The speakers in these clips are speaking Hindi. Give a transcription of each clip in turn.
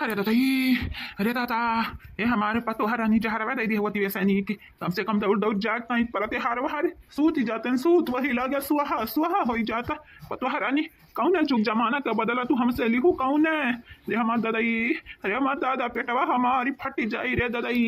अरे दादा ये, अरे दादा ये हमारे पतो हरानी जहरवा दे दी होती वैसा नहीं कि कम से कम दौड़ दौड़ जागता ही परते हार वहार सूत ही जाते हैं, सूत वही लगे सुहा सुहा हो ही जाता। पतो हरानी कौन है चुप जमाना का बदला तू हमसे लिखू कौन है रे हमार दादाई, अरे हमार दादा पेटवा हमारी फटी जाई रे दादाई,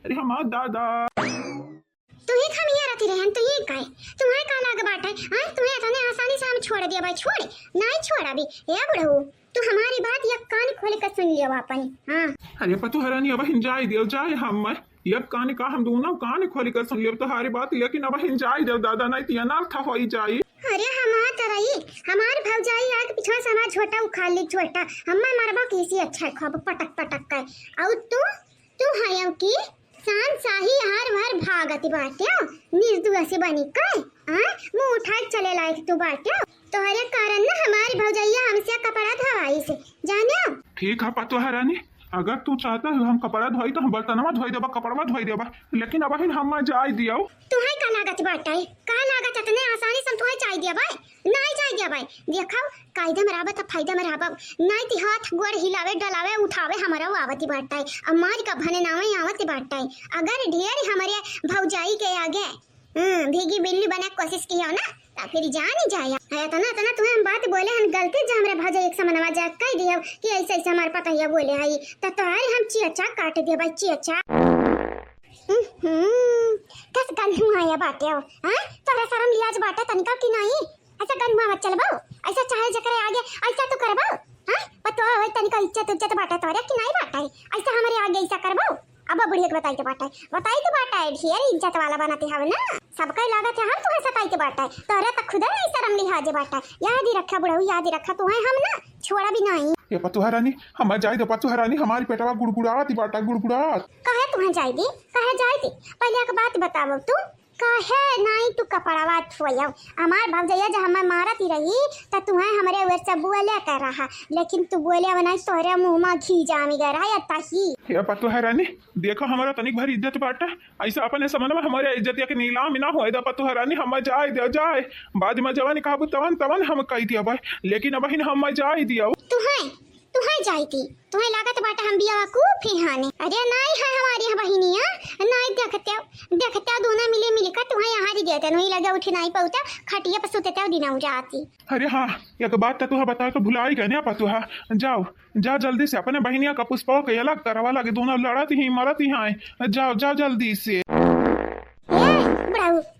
अरे हमार दादा तू ही खमिया रहती रहन तो ये काय तुम्हारे का लाग बाटा है तुम्हें इतने आसानी से हम छोड़ दिया भाई, छोड़ नहीं छोड़ा भी या बुढ़ऊ तू हमारी बात या कान खोल कर सुन लियो अपन। हां अरे पतो हरानी अब हिंजाई दियो जाए हम यब कान का हम दोनों कान खोल कर सुन लियो तो हारी बात, लेकिन अब हिंजाई दो दादा नहीं तिया ना था होई जाई। अरे हमार तरही हमार भौजाई आके पिछवा से हमार छोटा उखाड़ ली छोटा हम्मा मरबा किसी अच्छा खब पटक पटक कर और तू हयम की सान साही हर भर भागती बाटे निर्दुआ से बनी काय मुंह उठा चले लायक तू बाटे तोहरे कारण ना हमारी भौजैया हमसे कपड़ा धोई से जाने। ठीक है पतो हरानी, अगर तू चाहता है हम कपड़ा धोई तो हम बर्तनवा धोई देबा कपड़वा धोई देबा, लेकिन अब हम जाई दियो तुहे का लागत बाटे का लागत इतने आसानी से तुहे चाय दिया भाई नहीं चाय दिया भाई देखो कायदा में रहबा त फायदा में रहबा नहीं ती हाथ गोड़ हिलावे डलावे उठावे हमारा आवती बाटे अमार का भने नावे आवती बाटे। अगर ढेर हमारे भौजाई के आगे भीगी बिल्ली बने कोशिश की हो ना तो फिर जान ही जाया है तना तना तुम्हें हम बात बोले हम गलती जा हमरे भौजाई एक समनवा जा कह दियो कि ऐसे ऐसे हमारे पता है बोले है तो तोहरे हम चियचा काट दिया भाई चियचा। कस गंधु आया बाटे हो हां तोरा शर्म लियाज बाटे तनिका की नहीं ऐसा गंधु मत चलबो ऐसा चाहे जकरे आगे ऐसा तो करबो हां पतो है तनिका इज्जत बाटे तोरे की नहीं बाटे ऐसा हमारे आगे ऐसा करबो। अब बुढ़िया के बताई तो बाटा है ढेर इज्जत वाला बनाते हव ना सबका लागत है हम तुम्हें सताई के बाटा है तोरे तक खुदा नहीं शर्म लिहाजे बाटा याद ही रखा बुढ़ऊ याद ही रखा तुम्हें हम ना छोड़ा भी नहीं। ये पतो हरानी हम जाई दो पतो हरानी हमारी पेटवा गुड़गुड़ाती बाटा गुड़गुड़ात कहे तुम्हें जाई दी पहले एक बात बताओ तू कहे नहीं तू कपड़ावा धोया हमार भौजैया जब हमें मारती रही तो तुम्हें हमारे वर से बोले कर रहा लेकिन तू बोले बना तोरे मुंह में घी जामी गया रहा या ताही। ये पतो हरानी देखो हमारा तनिक भर इज्जत बाटा ऐसा अपन समझ में हमारे इज्जत के नीलाम ना होए दा पतो हरानी हम जाए दे जाए बाद में जवानी कहबू तवन हम कह दिया भाई, लेकिन अब हम जाए दिया तुम्हें जाईती तुम्हें लागत बाटा हम बिया को फिहाने अरे नहीं है हमारी बहिनिया नहीं देखते दोनों मिले कर तुम्हें यहाँ ही देते नहीं लगे उठे नहीं पहुंचा खटिया पर सोते दिना जाती। अरे हाँ एक बात तो बता तो भुलाई गए ना पतुहा जाओ जा जल्दी से अपने बहनिया का पुष्पा के अलग करवा लगे दोनों लड़ती ही मरती हैं जाओ जल्दी से।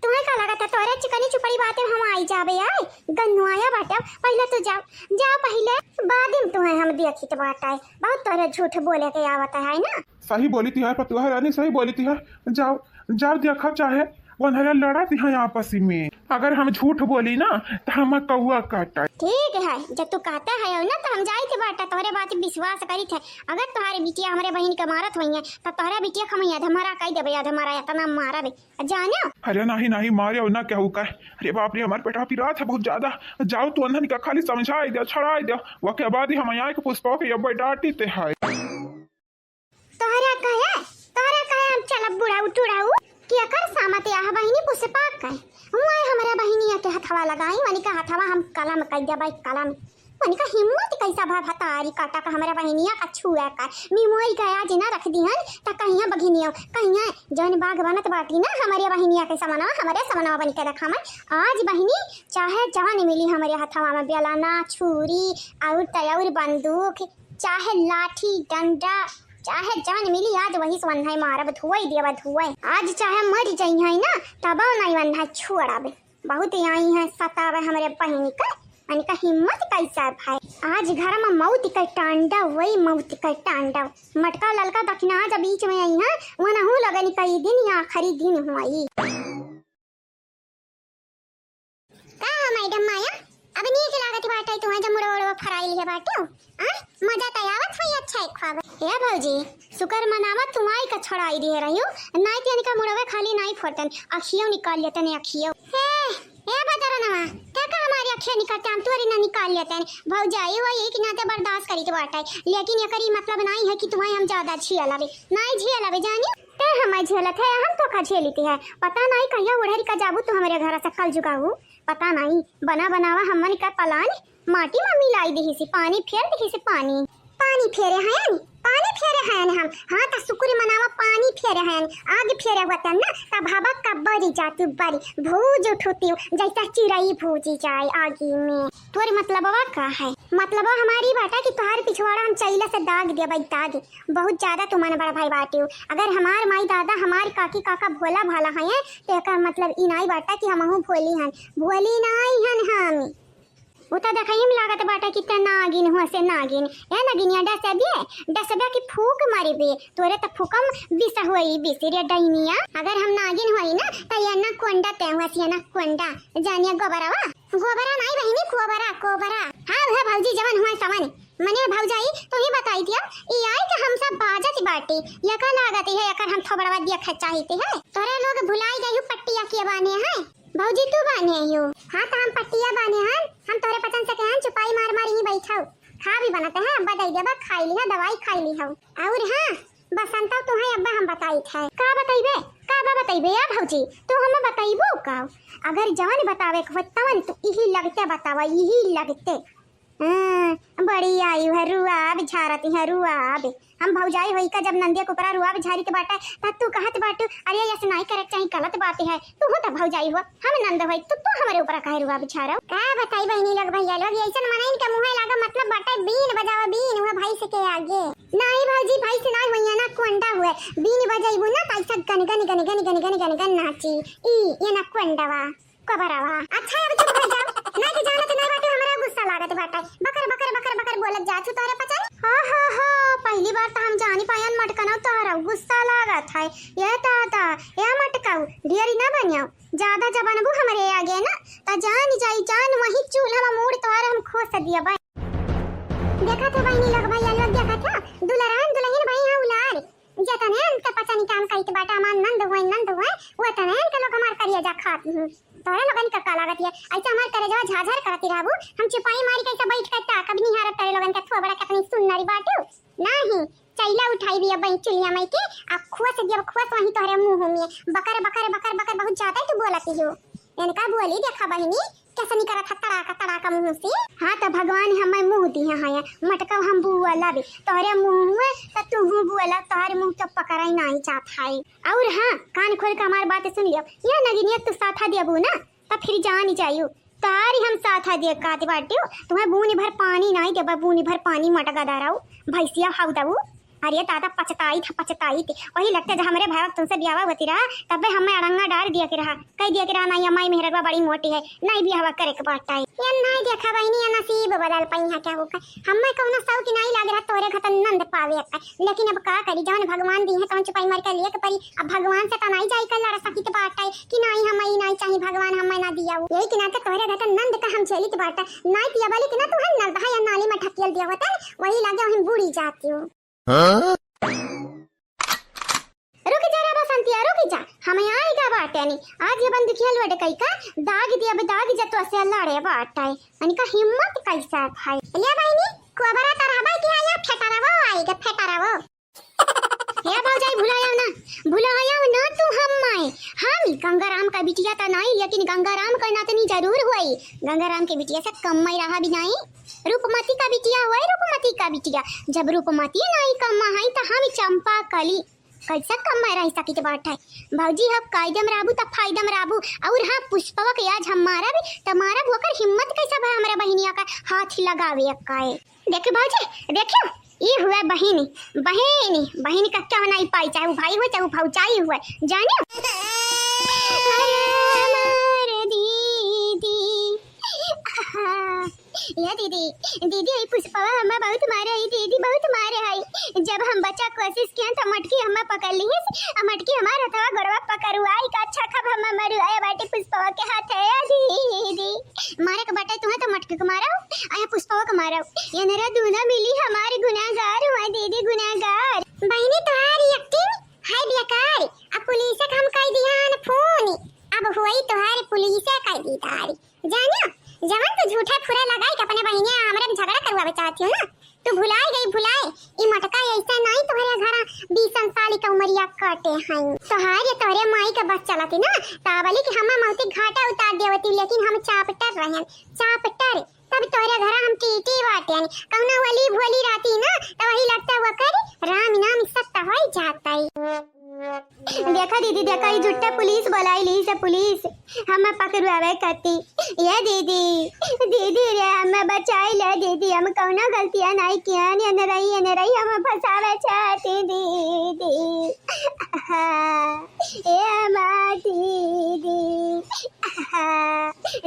तुम्हें का लगा था तोरे चिकनी चुपड़ी बातें हम आई जाबे आए गन्नुआया बाटे पहले तो जाओ पहले बाद में तुम्हें हम देखी तो बाटा है बहुत तोरे झूठ बोले के आवता है ना। सही बोली थी पतुहा रानी सही बोली थी जाओ देखा चाहे वो लड़ाती है आपस में अगर हम झूठ बोली ना तो हम कौआ काटा। ठीक है जब तू कहता है ना तो हम जाई थे बाटा तोरे बात विश्वास करी थे अगर तुम्हारे बिटिया हमारे बहन के मारत हुई है तो तोरा बिटिया हम याद हमारा कह देबे याद हमारा इतना मारा बे जाना। अरे नहीं मारे ना क्या हुआ अरे बाप रे हमारे पेटा पिरा था बहुत ज्यादा जाओ तो अंधन का खाली समझाई दो छड़ाई दो वो के बाद ही हम यहाँ के पुष्पा के अब डांटी ते है तोहरा कहे हम चल बुढ़ाऊ टुड़ाऊ क्या कर सामते आह बहिनी पुष्पा कहे मैं हमारा बहिनिया के हथवा लगाई मनी का हथवा हम काला में कह दिया भाई काला में मनी का हिम्मत कैसा भा हतारी काटा का हमारा बहिनिया का छुआ का मिमोई गया जिना रख दिहन त कहिया बघिनिया कहिया जौन बाग बनत बाटी ना हमारे बहिनिया के समनवा बन के रखा मैं आज बहिनी चाहे जवान मिली हमारे हथवा में बेलाना छुरी और तयौर बंदूक चाहे लाठी डंडा चाहे जान मिली आज वही बंधाई मारब धुआई दिया धुआई आज चाहे मर जाई है ना तब नहीं बंधा छोड़ाबे बहुत आई है सतावे हमारे बहन का मन का हिम्मत कैसा भाई आज घर में मौत का टांडा वही मौत का टांडा मटका ललका दक्षिणा जब बीच में आई है वह हूँ लगन कई दिन या आखिरी दिन हुई का मैडम माया अब नीक लागत बाटे तुम्हें जब मुड़वा फराई ले बाटे मजा तयावत हुई अच्छा एक ख्वाब ए भौजी शुक्र मनावत तुम्हारी का छड़ाई दे रही हो नहीं तेन का मुड़वे खाली नहीं फटन अखियों निकाल लेते ने अखियों ए बदरनवा का हमारी अखियां निकालते हम तोरी ना निकाल लेते हैं भौजाई वो एक नाते बर्दाश्त करी तो बाटा लेकिन एकरी मतलब नहीं है कि तुम्हें हम ज्यादा झिया लावे नहीं झिया लावे जानी ते हम झेलत है हम तो का झेलती है पता नहीं कहिया उड़हरी का जाबू तो हमारे घर से कल जुगाऊ पता नहीं बनावा हमन का पलान माटी में मिलाई दी सी पानी फेर दी सी पानी फेरे हैं पानी फेरे हैं हम। हाँ तो शुक्र मनावा पानी फेरे हैं, आग फेरे होता ना तब हवा का बड़ी जाती बड़ी भूज उठती जैसा चिड़ई भूजी जाए आगी में। तोर मतलबवा का है? मतलबवा हमारी बाटा कि तुम्हारे पिछवाड़ा हम चैला से दाग दे भाई दाग। बहुत ज्यादा तुम बड़ा भाई बाटे। अगर हमार माई दादा हमार काकी काका भोला भाला है तो एक मतलब इनाई बाटा कि हम भोली हन, भोली नाई हन हम। उता देखई में लागत बाटा कितना नागिन हुआ से नागिन या नागिनिया डसबे की फूक मारी बे तोरे त फूकम बिसा होई बिसरे डैनिया। अगर हम नागिन होई ना त या ना कोंडा ते हुआ से ना कोंडा जानिया गोबरावा गोबरा नहीं बहिनी कोबरा कोबरा। हां है भौजी जवन हुआ सवन मने भौजाई तो ही बताई दिया ई आई के हम सब बाजत बाटे या का लागत है अगर हम थोबड़वा दिया खचाईते है तोरे लोग भुलाई गयु पट्टिया के बाने है भौजी तू बाने हो। हाँ तो हम पट्टिया बाने हैं हम तोरे पतन से कहन चुपाई मार मार ही बैठाओ खा भी बनाते हैं अब्बा दई देबा खाई ली है दवाई खाई ली हो। और हाँ बसंता तो है अब्बा हम बताई थे का बताइबे या भौजी तो हम बताइबो का। अगर जवन बतावे को तवन तो यही लगते बतावा यही लगते। बड़ी आई है रुआब झारती है रुआब। हम भौजाई होई का जब नंदिया को परा रुआब झारी के बाटा तब तू कहत बाटू अरे ऐसे नहीं करे चाहिए गलत बात है। तू हो त भौजाई हो हम नंद होई तो तू हमारे ऊपर काहे रुआब झारो का बताई बहनी लग भैया लोग ऐसे मनाइन के मुंह लागा मतलब बाटा बीन बजावा बीन हुआ भाई से के आगे नहीं भौजी भाई से नहीं होइया ना कोंडा हुए बीन बजाइबो ना तैसा gun gun gun gun gun gun gun gun नाची ई ये ना कोंडावा कबरावा। अच्छा अब चुप हो जाओ नहीं तो जाना तो नहीं बाटे हमारा गुस्सा लागत बाटा बकर बकर बकर बकर बोलत जाछु तोरे पचन। हां पहली बार तो हम जानी पायन मटकना तोरा गुस्सा लागत है ये ताता या मटकाऊ ढेरी ना बनियो ज्यादा जबनबू हमरे आगे ना त जान जाई जान वही चूल्हा में मूड़ तोरा हम खोस दिया भाई। देखा तो बहनी लोग भैया लोग देखा था दुल्हन दुल्हन भाई हां उलार जतने अंत पचन काम कई बाटा मान नंद हुए वो तने के लोग हमार करिया जा खाती हूं तोरा लोगन का का लागत है ऐसा हमार करे जवा झाझर करती रहबू हम चिपाई मारी कैसे बैठ के ताक भी नहीं हारत तेरे लोगन का थोबड़ा कितनी सुन्नरी बाटू नहीं चैला उठाई भी अब चुलिया मई के आ खुआ से जब खुआ वही तोरे मुंह में बकर बकर बकर बकर बहुत ज्यादा तू बोलती हो इनका बोली देखा बहिनी कैसे नहीं करत तड़ाका तड़ाका मुंह से। हाँ तो भगवान हमें मुंह दिया है मटका हम बुआला भी तोरे मुंह में तो तू बुआला तोरे मुंह तो पकड़ाई नहीं चाहत है। और हाँ कान खोल के हमारी बात सुन लियो या नगिनिया तू साथा देबू ना तो फिर जान जाइयो तारी हम साथा दे काती बाटियो तुम्हें बूनी भर पानी नहीं देबा बूनी भर पानी मटका दाराऊ भैंसिया हाउ दबू। अरे दादा पचताई थी वही लगता जब हमारे भाई तुमसे ब्याह होती रहा तब हमें अड़ंगा डाल दिया के रहा कह दिया के रहा नहीं हमारी मेहरबा बड़ी मोटी है नहीं ब्याह करे के बात है ये नहीं देखा बहनी ये नसीब बदल पाई है क्या होगा हमें कौन सौ की नहीं लाग रहा तोरे खतन नंद पावे लेकिन अब का करी जवन भगवान दी है तो चुपाई मार के लिए के परी अब भगवान से तो नहीं जाई कर लड़ा सकी तो बात है कि नहीं हमें नहीं चाहिए भगवान हमें ना दिया यही कि ना तोरे खतन नंद का हम झेली के बात नहीं पिया वाली कि ना तू नल भाई नाली में ठकियल दिया होता वही लगे हम बूढ़ी जाती हूँ। रुक जा रे बसंतिया रुक जा हमें आएगा बाटे नहीं आज ये बंद खेल वडे कई का दाग दिया बे दाग जा तो से लड़े बाटे अनि का हिम्मत कैसा है ले बहनी कोबरा तरहबा कि आया फेटरावो आएगा फेटरावो हे भौजाई भुलाया ना तू हम गंगाराम का बिटिया तो नहीं लेकिन गंगाराम का नातनी जरूर हुई गंगाराम के बिटिया से कम ही रहा भी नहीं रूपमती का बिटिया हुआ रूपमती का बिटिया जब रूपमती नहीं कम है तो हम चंपा कली कैसा कम रह सकी के बात है भौजी हम कायदम राबू तब फायदम राबू। और हाँ पुष्पवा के आज हमारा भी तुम्हारा भोकर हिम्मत कैसा भाई हमारा बहनिया का हाथ लगावे काए देखो भौजी देखो ये हुआ बहनी का क्या नहीं पाई चाहे वो भाई हो चाहे वो भौजाई हुआ जाने ये दीदी पुष्पवा हमें बहुत मारे है दीदी बहुत मारे है जब हम बच्चा कोशिश किया तो मटकी हमें पकड़ ली मटकी हमारा हथवा गड़वा पकड़वाई का अच्छा खब हमें मरुआए बाटे पुष्पवा के हाथ है दीदी मारे के बाटे तुम्हें तो मटकी को मारो आया पुष्पवा को मारो ये मेरा दूना मिली हमारी गुनाहगार हुआ दीदी गुनाहगार बहनी तुम्हारी एक्टिंग है बेकार अब पुलिस से हम कह दिया न फोन अब हुई तुम्हारी पुलिस से कह दी तारी जानो जवन तो झूठा फुरा लगाई के अपने बहनिया हमरे में झगड़ा करवावे चाहती हो ना तू भुलाए ई मटका ऐसा नहीं तुम्हारे घर 20 साल की उमरिया काटे हैं तोहारे तोरे माई का बस चलाती ना तावली कि हम मौती घाटा उतार देवती लेकिन हम चापटर रहन चापटर तब तोरे घर हम टीटी बाटे कौना वाली भोली राती ना तो वही लगता वो कर जाता है। देखा दीदी, देखा ये झूठा पुलिस बोलाई ली से पुलिस हम पकड़वावे करती। ये दीदी दीदी रे हम बचाई ले दीदी, हम कौनो गलतियां नहीं किया ने रही हम फसावे चाहती दीदी। ए हमार दीदी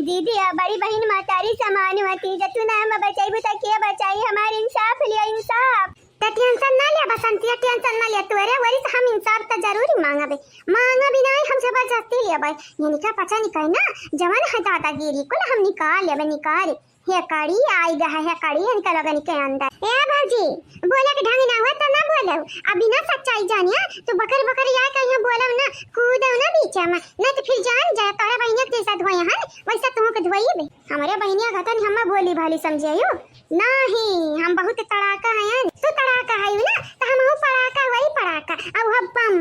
दीदी बड़ी बहन मातारी समान होती, जतु ना हम बचाई तो के बचाई, हमार इंसाफ लिया इंसाफ। टेंशन ना लिया बसंतिया, टेंशन ना लिया तोरे वरी हम इंसाफ तो जरूर मांगबे, मांगा भी नहीं हम जबरदस्ती लिया भाई। ये निका पचा निकाल ना जवान है दादागिरी को हम निकाल लेबे, निकाल हे कड़ी आई गा है कड़ी निकाल लगा के अंदर। ए भाजी बोले के ढंग ना हुआ तो ना बोलो, अभी ना सच्चाई जानिया तो बकर बकर या कहीं बोलो ना कूदो ना बीच में, नहीं तो फिर जान जाए तोरे बहनिया के साथ धोए हन वैसा तुम के धोई बे। हमारे बहनिया घतन हम बोली भाली समझियो नहीं, हम बहुत तड़ाका है तू तड़ाका है ना तो हम हो पड़ाका वही पड़ाका अब हम बम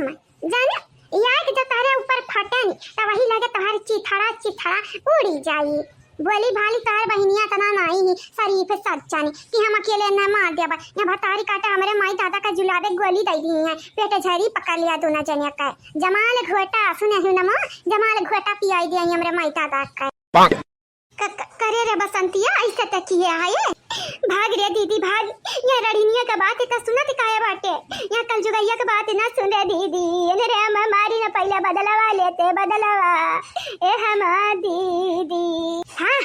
जाने या कि जो तारे ऊपर फटन तो वही लगे तुम्हारी चिथड़ा उड़ी जाई। बोली भाली तार बहनिया तना नहीं ही शरीफ सच्चानी कि हम अकेले न मार देबा, या भतारी काटा हमारे माई दादा का जुलाबे गोली दे दी है, पेट झरी पकड़ लिया दोनों जने का। जमाल घोटा सुने हूं ना जमाल घोटा पियाई दिया हमारे माई दादा का। करे रे बसंतिया ऐसे तकिए आए भाग रे दीदी भाग, ये रड़िनिया का बात तो सुनत काया बाटे, या कल जुगैया का बात ना सुन रे दीदी। ने रे हम मारी ना पहले बदलवा लेते बदलवा ए हम दीदी। हां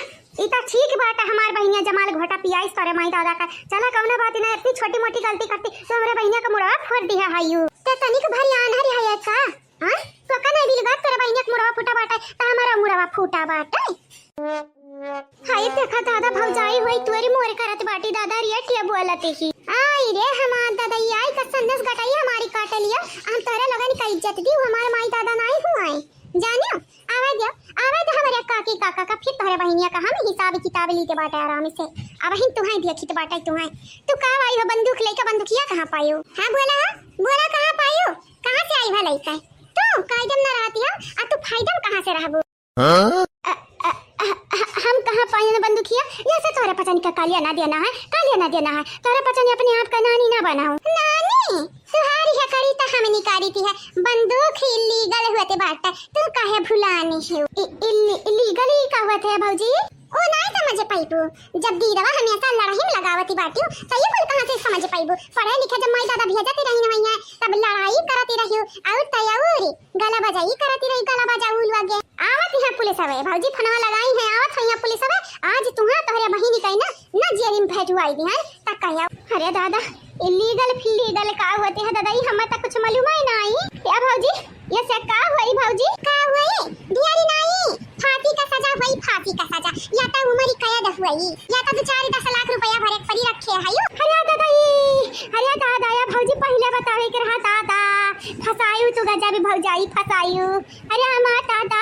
इता ठीक बात है, हमार बहनिया जमाल घोटा पियाई तोरे माई दादा का। चला कौनो बात ना, इतनी छोटी मोटी गलती करती तो हमरे बहनिया का मुड़वा फोड़ दिया हायू ते तनिक भारी आनहरी है का। हां तो का नहीं दिल बात तेरे बहनिया का मुड़वा फूटा बाटे तो हमारा मुड़वा फूटा बाटे। हाय देखा दादा भौजाई होई तोरी मोर करत बाटी, दादा रियटिया बोलते ही आई रे हमार दादा आई का संदेश गटाई हमारी काट लिया, हम तोरे लगन का इज्जत दी हमार माई दादा नहीं हुआए जानियो। आवे दे हमारे काकी काका का, फिर तोरे बहनिया का हम हिसाब किताब लीते बाटे आराम से। अब हिन तुहाई दिया खित बाटे तुहाई तू का आई हो बंदूक लेके, बंदूकिया कहां पायो? हां बोला कहां पायो, कहां से आई भलाई का तू कायदम ना रहती हम आ तू फायदम कहां से रहबो? हम कहां पाए ना बंदूकिया, जैसे तोरे पचन का कालिया ना देना है तोरे पचन अपने आप का नानी ना बनाओ। नानी तुम्हारी है करी तो हम निकाली थी है, बंदूक इलीगल हुए थे बाटा तू काहे भुलानी है? इलीगल ही का हुआ थे भौजी ओ नहीं समझ पाइबू, जब दीदवा हमेशा लड़ाई में लगावती बाटी सही बोल कहां से समझ पाइबू? पढ़े लिखे जब माई दादा भेजती रही नहीं है तब लड़ाई करती रही और तयारी गला बजाई करती रही, गला बजाऊ लगे आवत है पुलिस हवे भौजी फनवा लगाई है आवत है पुलिस हवे। आज तुहा तोहरे बहिनी कई ना जेल में भेजवाई दी है तक कहया। अरे दादा इलीगल फिलीगल का होते है दादा, हमें तक कुछ मालूम ही नहीं या भौजी। ये से का हुई भौजी, का हुई दियारी नहीं फांसी का सजा हुई, फांसी का सजा या तो उम्र कैद हुई या तो 4-10 लाख रुपया भरे पड़ी रखे है। अरे दादा या भौजी पहले बतावे के रहा दादा फसायू तू गजा भी भौजाई फसायू। अरे हमार दादा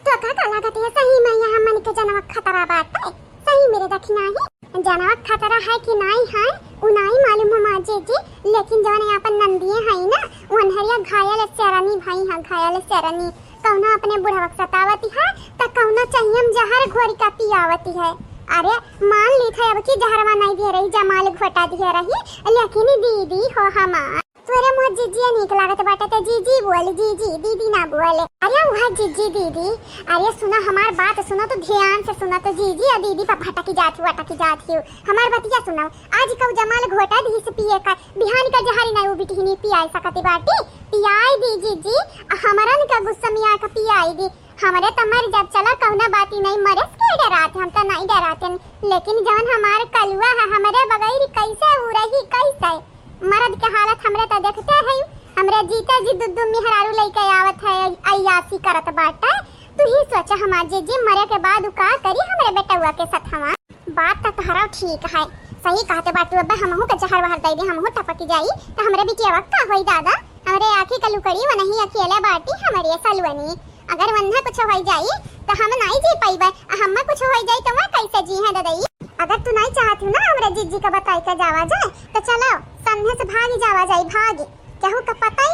तो का लागत है सही में यहाँ मन के जनवा खतरा बात है, सही मेरे दखना है जनवा खतरा है कि नहीं है उनाई मालूम है माजे जी, लेकिन जवन यहाँ पर नंदिये है ना उनहरिया घायल सेरनी भाई है, घायल सेरनी कौना अपने बुढ़वा सतावती है तो कौना चाहिए हम जहर घोरी का पियावती है। अरे मान ली था अब की जहरवा नहीं दे रही जमाल घोटा दे रही, लेकिन दीदी हो हमार तोरे मुँह जीजी निक लागत बाटे ते जीजी बोल जीजी दीदी ना बोले। अरे वह जीजी दीदी अरे सुना हमार बात सुनो तो ध्यान से सुना तो जीजी और दीदी पर भटकी जाती हूँ हमार बतिया सुनाओ। आज कब जमाल घोटा दी से पिए का बिहान का जहरी नहीं वो बिटी नहीं पियाई सकती बाटी पियाई दी जीजी हमारन का गुस्सा में आकर पियाई दी। हमारे तमर जब चला कौना बाती नहीं मरे के डराते हम तो नहीं डराते, लेकिन जवन हमार कलुआ है हमारे बगैर कैसे हो रही कैसे मर्द के हालत हमरे तो देखते है, हमरे जीते जी दुद्दू मिहरारू लेके आवत है अयासी करत बाटा। तू ही सोचा हमार जीजी मरे के बाद का करी हमरे बेटवा के साथ हमार बात तो तहरा ठीक है सही कहते बाटू। अब हमहू के जहर वहर दे दे हमहू टपकी जाई तो हमरे बिटिया का होई दादा, हमरे आंखी का लुकड़ी वो नहीं अकेले बाटी हमारे सलवनी। अगर वन्ना कुछ हो जाई तो हम नहीं जी पाइबे, हम कुछ हो जाई तो मैं कैसे जी है दादाई। अगर तू नहीं चाहती ना हमरे जीजी का बताई के जावा जाए तो चलो संधे से भागी जावा जाई भागी केहू का पता ही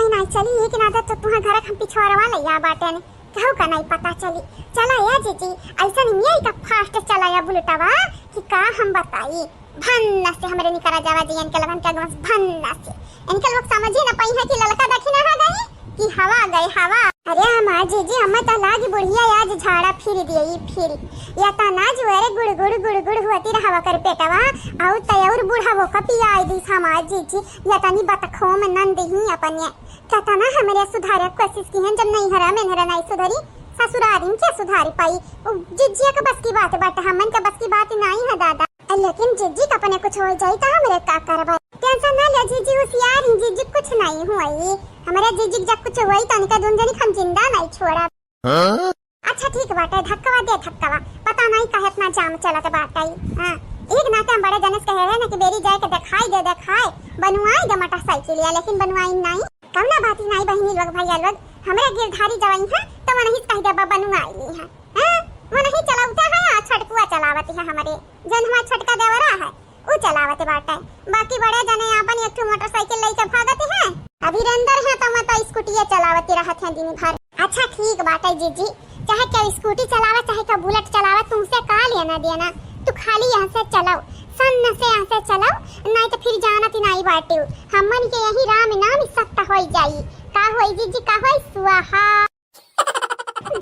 नहीं चली लेकिन आदत तो तुम्हारे घर हम पिछवाड़वा लैया बाटे ने केहू का नहीं पता चली। चला या जीजी ऐसा नहीं का फास्ट चला या बुलेटवा कि का हम बताई भन्ना से हमरे निकरा जावा जी इनके लगन के गमस भन्ना से इनके लोग समझी ना पई है कि ललका देखी ना गई कि हवा गई हवा। अरे हमार जीजी हमें तो लागी बुढ़िया आज झाड़ा फिर दिए फिर या ता ना जुएरे गुड़ होती रहवा कर पेटवा आउ तयर बूढ़ा वो कपिया आई दिस हमार जीजी या तनी बतखो में नन देही अपने कहता ना हमरे सुधारे कोशिश की है जब नहीं हरा में हरा नहीं सुधरी ससुरारी क्या सुधारी पाई जीजिया का बस की बात है बट हमन का बस की बात नहीं है दादा। लेकिन जीजी का अपने कुछ हो जाए तो हमरे का करबा टेंशन ना ले जीजी होशियार ही जीजी कुछ नहीं हुई हमारे जीजी जब कुछ हुई तो इनका दुनिया हम जिंदा नहीं छोड़ा। अच्छा ठीक बात है धक्का दे धक्का पता नहीं कहे इतना जाम चला तो बात आई। हां एक नाते हम बड़े जनस कह रहे ना कि बेरी जाए के दिखाई बनवाई दे मोटरसाइकिल या लेकिन बनवाई नहीं कौना बात नहीं बहनी लोग भैया लोग हमरे गिरधारी जवाई है तो मन ही कह दे बनवाई ली है। हां वो नहीं चलावता है छटकुआ चलावती है हमारे जन हमारा छटका देवरा है वो चलावते बाटा बाकी बड़े जने अपन एक मोटरसाइकिल लेके भागते हैं अभी अंदर है तो मत स्कूटी चलावती रहते हैं दिन भर। अच्छा ठीक बात है जीजी चाहे क्या स्कूटी चलावा चाहे क्या बुलेट चलावा तुमसे का लेना देना तू खाली यहाँ से चलाओ सन्न से यहाँ से चलाओ नहीं तो फिर जाना थी नहीं बाटे हमन के यही राम नाम सत्ता हो जाई का होई जीजी का होई सुहा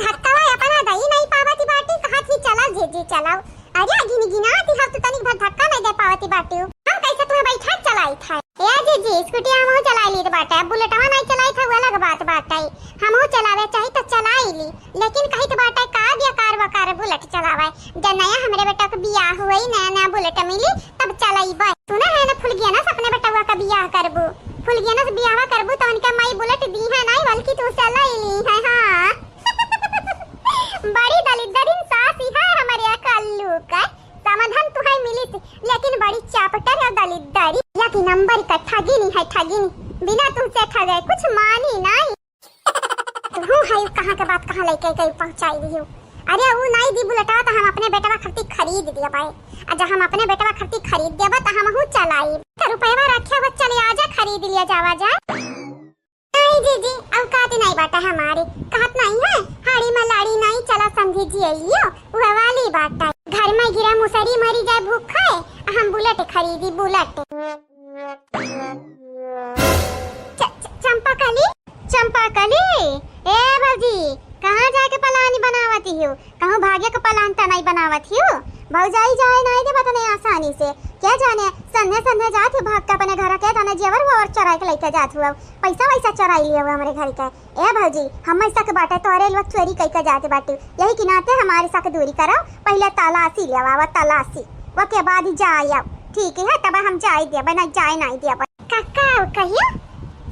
धक्का अपना दई नहीं पावती बाटी कहा थी चला जीजी चलाओ अरे गिना थी हम तो तनिक भर धक्का नहीं दे पावती बाटी हम कैसे तुम्हें बैठा चलाई था या जीजी स्कूटी हम हो चला ली बाटा बुलेटवा नहीं चलाई था वो अलग बात बाटा हम हो चलावे चाहे तो चलाई ली लेकिन कहीं तो बाटा का बेकार वकार बुलेट चलावे जब नया हमरे बेटा का बियाह हुई नया बुलेट मिली तब चलाई बा सुना है ना फुल गया ना अपने बेटा का बियाह करबू फुल गया ना बियाह करबू तो उनका माई बुलेट दी है नहीं बल्कि तू चलाई ली है। हां बड़ी दलिदरिन सास है हमारे कल्लू का समाधान तो है मिली लेकिन बड़ी चापटर और दलिदरी या कि नंबर का ठगी नहीं बिना तुमसे ठगे कुछ मानी नहीं तू है कहां के बात कहां लेके कहीं पहुंचाई दी हो। अरे वो नहीं दी बुलेटवा तो हम अपने बेटवा खर्ची खरीद दिया भाई जब हम अपने बेटवा खर्ची खरीद दिया तो हम हूं चलाई तो रुपया रखे वो चले आजा खरीद लिया जावा जा नहीं जीजी औकात नहीं बाटा हमारी कहत नहीं है हाड़ी मलाड़ी नहीं चला समझी जी लियो वो वाली बात है घर में गिरा मुसरी मरी जाए भूख खाए हम बुलेट खरीदी बुलेट चंपाकली ए भौजी कहाँ जाके पलानी बनावती हो कहूँ भाग्य का पलान तो नहीं बनावती हो भौजाई जाए नहीं दे बता नहीं आसानी से क्या जाने संधे जात भाग के अपने घर के थाने जेवर वो और चराई के लेके जात हुआ पैसा वैसा चराई लिया हुआ हमारे घर का ए भौजी हम ऐसा के बाटे तोरे लोग चोरी कई के जाते बाटे यही कि नाते हमारे साथ दूरी करो पहले तलाशी लेवा तलाशी वो के बाद ही जाए ठीक है तब हम जाए दे बना जाए नहीं दे काका कहियो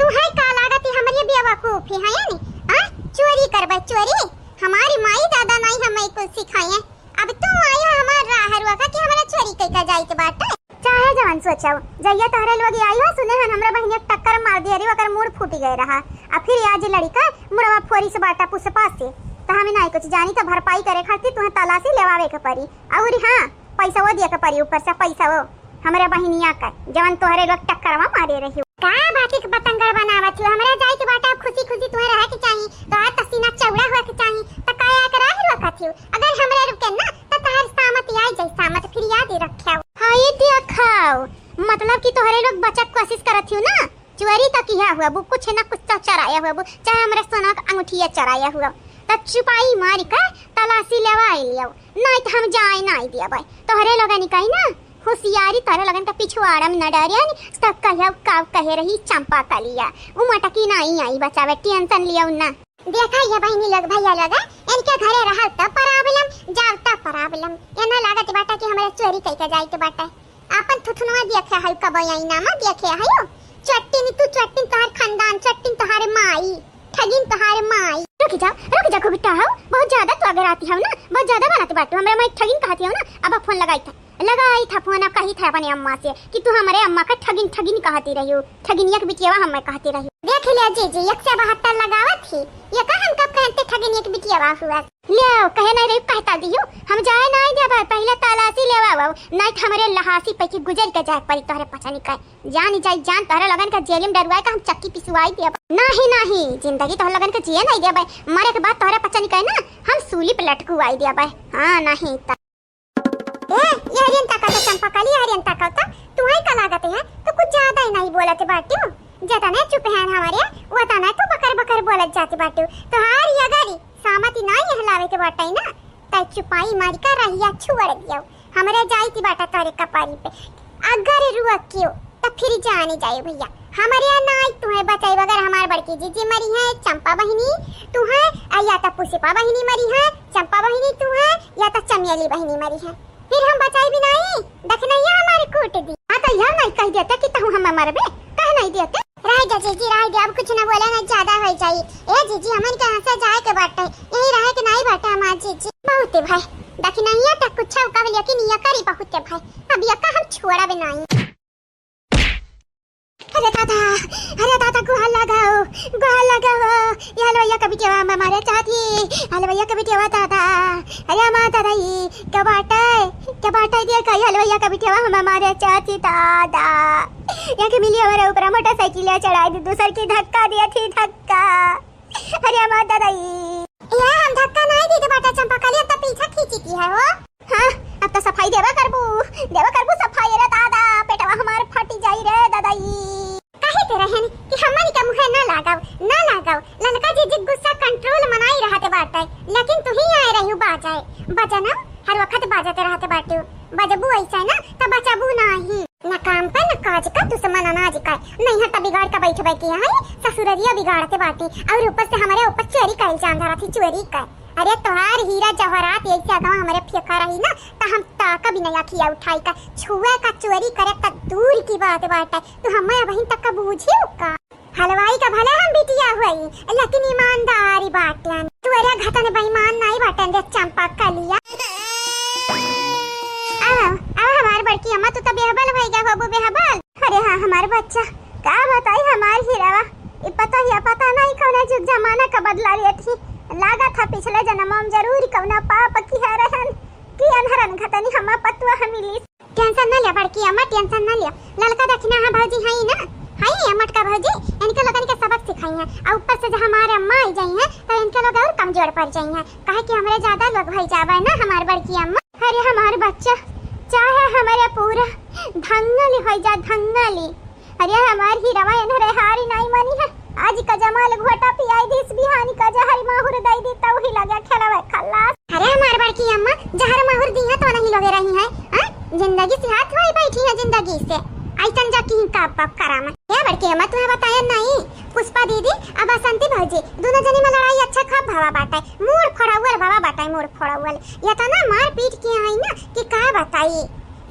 तू है का लागत हमारी बेवकूफ है यानी हां चोरी करबे चोरी हमारी माई दादा नहीं हमें को सिखाए अब तू आयो हमार राह रुआ कि हमरा चोरी कई का जाई के बाटे चाहे जवान सोचाओ जइया तहरे लोग आइयो सुने हन हमरा बहन टक्कर मार दिया रे ओकर मुड़ फूट गए रहा आ फिर आज लड़का मुड़वा फोरी से बाटा पुस पास से त हमें नहीं कुछ जानी तो भरपाई करे खातिर तुम्हें तलाशी लेवावे के पड़ी और हां पैसा वो दिया के पड़ी ऊपर से पैसा वो हमरा बहनिया का जवान तोहरे लोग टक्कर में मारे रही का बाकी के पतंगड़ बनावत हो हमरा जाई के बाटा खुशी तुम्हें रह के चाहिए तो आ तसीना चौड़ा हुआ के चाहिए त काया करा ही वक्त हो अगर हमरा रुके ना त तहर सामत आई जाई सामत फिर याद ही रखियो हां ये देखो मतलब कि तोहरे लोग बचत कोशिश करत हो ना चोरी तक किया हुआ वो कुछ ना कुछ तो चराया हुआ वो चाहे हमरा सोना का अंगूठिया चराया हुआ त छुपाई मार के तलाशी लेवा लियो नहीं तो हम जाए नहीं दिया भाई तोहरे लोग निकाई ना होशियारी तारा लगन का पिछवाड़ा में न डरिया नहीं सब कहे रही चंपा कलिया वो मटकी नहीं आई बचावे टेंशन लिया उन्ना देखा ये बहनी लोग भैया लगा इनके घरे रहा तब प्रॉब्लम ये ना लागत बाटा कि हमरा चोरी कई के जाई के बाटा अपन थुथुनवा देखे है कब आई ना मत देखे है चट्टी तोहर खानदान चट्टी तोहरे माई ठगिन तोहरे माई रुक जा को बेटा हो बहुत ज्यादा तो अगर आती हो ना बहुत ज्यादा बनाते बाटू हमरा माई ठगिन कहती हो ना अब फोन लगाई था फोन अब कही था अपने अम्मा से कि तू हमारे अम्मा का ठगिन कहती रही हो ठगिनिया के बिटियावा हमें कहती रही देख लिया जी 172 लगावत थी ये का हम कब कहते ठगिनिया के बिटियावा हुआ ले कहे नहीं रही कहता दियो हम जाए नहीं दे पहले तलाशी लेवा नहीं हमारे लहासी पैकी गुजर के जाए पड़ी तोहरे पता नहीं कहे जान तोहरे लगन का जेल में डरवाए का हम चक्की पिसवाई दे नहीं जिंदगी तोहरे लगन का जिए नहीं दे मरे के बाद तोहरे पता नहीं कहे ना हम सूली पे लटकुवाई दे हां नहीं ए ये दिन तक चंपकली हरियंता कहता तुम्हारी का लागत है तो कुछ ज्यादा ही नहीं बोलते बाटू जतने चुप हैं हमारे वतने तो बकर बकर बोलत जाते बाटू तो हार या गारी सामती नहीं हलावे के बाटाई ना तै चुपाई मार का रहिया छुड़ दियो हमरे जाई थी बाटा तोरे कपारी पे अगर रुआ क्यों तो फिर जाने जाए भैया हमारे यहाँ नाई तुम्हें बताई बगैर हमारे बड़की जीजी मरी है चंपा बहिनी तुम्हें या तो पुष्पा बहिनी मरी है चंपा बहिनी तुम्हें या तो चमेली बहिनी मरी है फिर हम बचाई भी नहीं देख नहीं हमारे कोट दी हाँ तो यह नहीं कह देते कि तुम हम मरबे कह नहीं देते रह जा जीजी रह जा अब कुछ न बोले ना ज्यादा हो जाई ए जीजी हमन के यहाँ से जाए के बाटे यही रहे के नहीं बाटे हमार जीजी बहुत भाई देख नहीं है तो कुछ का लेकिन ये करी बहुत भाई अब ये का हम छोड़ा भी नहीं अरे दादा गुहाल लगाओ ये हलवैया कभी केवा हमारे चाहती हलवैया कभी केवा दादा अरे माँ दादा ये क्या बाटा दिया कहीं हलवैया कभी केवा हम हमारे चाहती दादा यहाँ के मिली हमारे ऊपर मोटरसाइकिल चढ़ाई दी दूसर की धक्का दिया थी धक्का अरे माँ दादा ये हम धक्का नहीं दी बाटा चंपा कली अब तो पीछा खींची थी है वो हाँ अब तो सफाई देवा करबू सफाई रे दादा पेटवा हमारे फटी जाई रे दादा काहे ते रहन कि हमनी का मुहे ना लगाव ललका जी गुस्सा कंट्रोल मनाई रहते बाटे लेकिन तू ही आए रहू बजा ना हर वक्त बजाते रहते बाटे बजबू ऐसा ना तब बचाबू नहीं न काम पे न काज का दुश्मन अनाज का नहीं हटा बिगाड़ का बैठे किया है ससुररिया बिगाड़ते बाटी और ऊपर से हमारे ऊपर चोरी कर जान धरा थी चोरी कर अरे तोहार हीरा जवाहरात ऐसे अगवा हमारे फेंका रही ना तो हम ताका भी नहीं किया उठाई का छुए का चोरी करे तक दूर की बात है तो हमें बहन तक का बूझी का हलवाई का भले हम बिटिया हुई लेकिन ईमानदारी बाटन तू अरे घटन बेईमान नहीं बाटन दे चंपा का लिया हमारे बड़की अम्मा तो बेहबल भई गया बाबू बेहबल अरे हाँ हमारे बच्चा क्या बताई हमारे हीरावा पता नहीं कौन जुग जमाना का बदला रही थी लागा था पिछले जन्म में जरूर कौना पाप की है रहन कि अनहरन घटनी हम पतवा हमिली टेंशन न ले बड़की अम्मा टेंशन न ले ललका दक्षिणा हां भौजी है ना हाई मटका भौजी इनके लोगन के सबक सिखाई है और ऊपर से जो हमारे अम्मा आई जाई है तो इनके लोग और कमजोर पड़ जाई है काहे कि हमरे ज्यादा लोग भई जावे ना हमारे बड़की अम्मा अरे हमारे बच्चा चाहे हमारे पूरा धंगली हो जा धंगली अरे हमारी हीरावा इन्हें हारी नहीं मानी है आज का जमाल घोटा पियाई दिस बिहानी का जहर माहुर दई दी तो ही लगा खेलावे खल्लास अरे हमारे बड़की अम्मा जहर माहुर दी है तो नहीं लगे रही है हां जिंदगी से हाथ होई बैठी है जिंदगी से आइतन जा की का पाप करामा क्या बड़की अम्मा तुम्हें बताया नहीं पुष्पा दीदी अब बसंती भौजी दोनों जनी में लड़ाई अच्छा खा भावा बाटा मूड फोड़ावल भावा बाटा मूड फोड़ावल या तो ना मार पीट किया है ना कि का बताई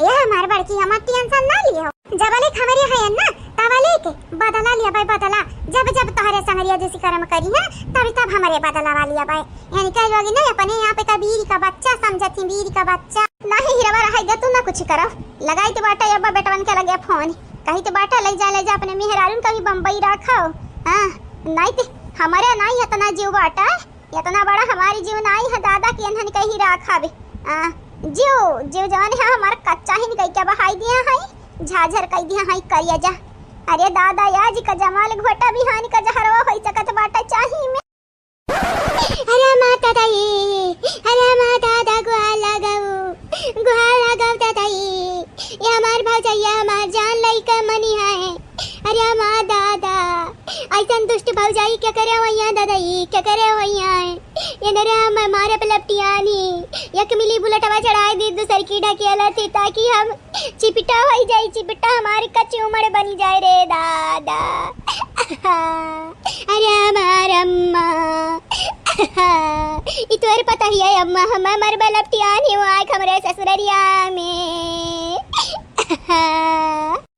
ये हमारे बड़की अम्मा टेंशन ना लियो जबले खबरी है ना तबले के बदला लिया भाई बदला जब जब तोहरे संगरिया जैसी कर्म करी है तब हमारे बदला वाली भाई यानी कह लोगी ना अपने यहाँ पे का बीरी का बच्चा समझती बीरी का बच्चा नहीं हिरवा रहा तू ना कुछ करो लगाई तो बाटा अब बेटवन के लगे फोन कहीं तो बाटा ले जा अपने मेहरारून कभी बम्बई रखो हाँ नहीं तो हमारे नहीं इतना जीव बाटा इतना बड़ा हमारी जीव नहीं है दादा की अनहन कहीं रखा भी जीव जवान है हमारा कच्चा ही निकल क्या बहाई दिया है झाझर कह दिया है करिया जा अरे दादा याजी का जमाल घोटा बिहानी का जहरवा होई सकत बाटा चाही में अरे माता दादा गुहार लगाओ दादाई ये हमार भौजैया हमार जान लइका मनी है अरे माँ दादा ऐसन दुष्ट भौजाई क्या करे वैया दादाई क्या करे वैया ये नरे हम हमारे पे लपटियानी एक मिली बुलेटवा चढ़ाई दी दूसरी की ढकेला थी ताकि हम चिपिटा हो जाए चिपिटा हमारी कच्ची उम्र बनी जाए रे दादा अरे हमार अम्मा इतवर पता ही है अम्मा हम हमारे पे लपटियानी हो आए हमारे ससुररिया में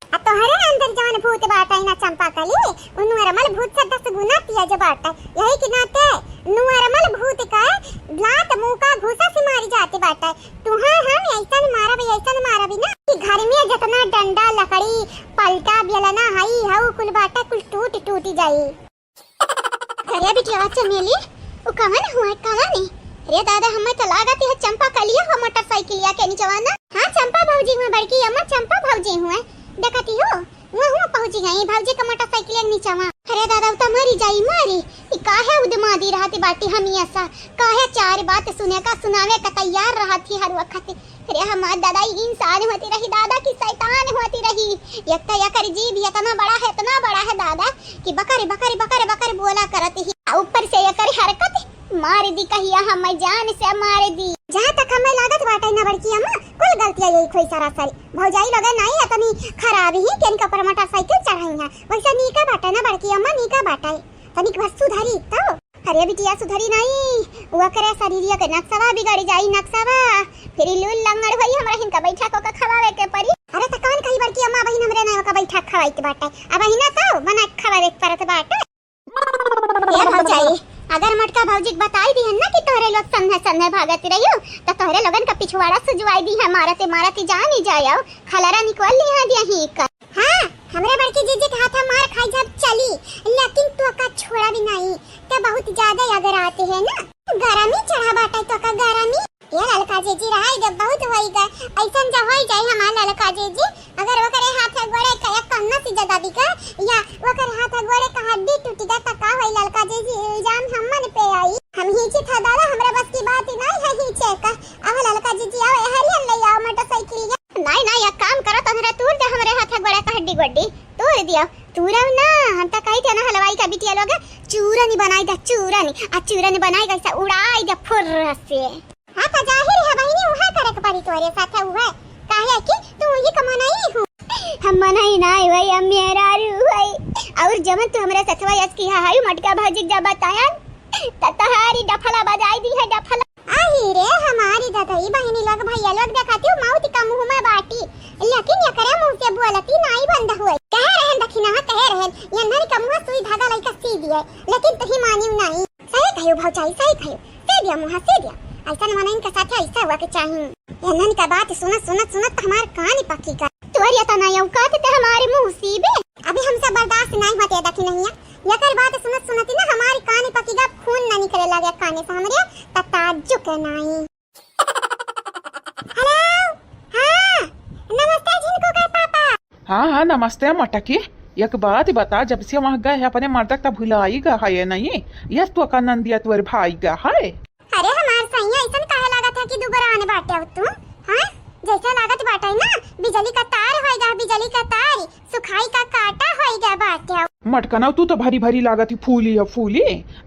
अब तोहरे अंदर जवन भूत बाटा है ना चंपा कली उनुरमल भूत से 10 गुना पिया जो बाटा यही कि नाते नुरमल भूत का लात मुंह का घुसा से मारी जाती बाटा तुहा हम ऐसन मारा भी ना कि घर में जितना डंडा लकड़ी पलटा बेलना हई हाउ कुल बाटा कुल टूट जाई अरे बिटिया चमेली ओ कवन हुआ कवन अरे दादा हमें तो लागत है चंपा कलिया हो मोटरसाइकिलिया के नीचवाना हां चंपा भौजी हुए बड़की अम्मा चंपा भौजी हुए देखती हो वहां पहुंची गई भौजी का मोटरसाइकिल के नीचे वहां अरे दादा तो मरी जाई मारी ई काहे उदमादी रहती बाटी हम ऐसा काहे चार बात सुने का सुनावे का तैयार रहती हर वक्त अरे हमार दादा इंसान होती रही दादा एक तो यकर जीभ इतना बड़ा है दादा कि बकर बकर बकर बकर बोला करती ही। ऊपर से यकर हरकत मार दी कहिया हम जान से मार दी। जहाँ तक हमें लागत बाटे न बड़की अम्मा कुल गलतियां यही खोई सरासरी भौजाई लगे नहीं इतनी खराब ही के इनका पर मोटरसाइकिल चढ़ाई है वैसा नीका बाटा न बड़की अम्मा नीका बाटा तनिक बस सुधरी तो। अरे बिटिया सुधरी नहीं वो करे शरीरिया के नक्शा बिगड़ जाई नक्शा फिर लूल लंगड़ होई हमरा हिनका बैठा को खवावे के परी। अरे त कौन कही बड़की अम्मा बहिन हमरे ना का बैठा खवाई के बाटा अब बहिना तो बना खवावे के परत बाटा। ये भौजाई अगर मटका भौजी बताई दी है ना कि तोहरे लोग संधे भागत रहियो तो तोहरे लोगन का पिछवाड़ा सुजवाई दी है मारते जान ही जायो खलरा निकल ली है दिया कर। हां हमरे बड़की जीजी के हाथ मार खाई जब चली लेकिन तो का छोड़ा भी नहीं तो बहुत ज्यादा अगर आते हैं ना गरमी चढ़ा बाटा तो का गरमी ये ललका जीजी रहा जब बहुत होई गए ऐसन जा होई जाए हमार ललका जीजी अगर वो करे हाथ गोड़े का कन्ना सी जदा दी का या वो करे हाथ गोड़े का हड्डी टूटी का का होई ललका जीजी इल्जाम हमन पे आई हम हिची था दादा हमरा बस की बात नहीं है हिचे का अब ललका जीजी आओ हरियन ले आओ मोटरसाइकिल नहीं एक काम करो तोहरा तोड़ दे हमरे हाथ गोड़े का हड्डी गोड्डी तोड़ दियो तूरव ना हम तो कही थे ना हलवाई का बिटिया लोग चूरनी बनाई दे चूरनी बनाई कैसे उड़ाई दे फुर्र से। हां तो जाहिर है बहिनी उहा करे के पड़ी तोरे साथे उहा काहे कि तू ही कमानाई हूं हम मनाई नहीं भाई हम मेरा रू भाई और जब तू हमरे सथवा यस की हाई मटका भाजी जब बताया तहारी डफला बजाई दी है डफला आही रे हमारी दादाई बहिनी लोग भैया लोग दिखाती हूं माउथ का मुंह में बाटी लेकिन ये करे मुंह से बोलती नहीं बंद हुए कह रहन दखिना कह रहन ये नर का मुंह सुई धागा लइका सी दिए लेकिन तही मानियो नहीं सही कहियो भौचाई सही कहियो से दिया मुंह से दिया ऐसा मनइन के साथ ऐसा हुआ के चाहिए ये नन का बात सुनत हमार कान पकी का तोरिया त नहीं औकात ते हमारे मुंह सीबे अभी हमसे बर्दाश्त नहीं होते दखी नहीं यकर बात सुनती ना हमारी कान पकीगा खून ना निकले लगे काने से हमरे ताज्जुब के नहीं। हेलो हां नमस्ते जिनको का पापा। हाँ नमस्ते मटकी एक बात बता जब से वहाँ गए अपने मर्दक तक भुलाई गा है नहीं यस तो का नंदिया तुअर भाई गा है। अरे हमार सैया ऐसा कहे लगा था कि दुबारा आने बाटे तू हां जैसा लागत बाटे ना बिजली का तार होएगा बिजली का तार सुखाई का काटा होएगा बाटे मटकना तू तो भरी लागत फूली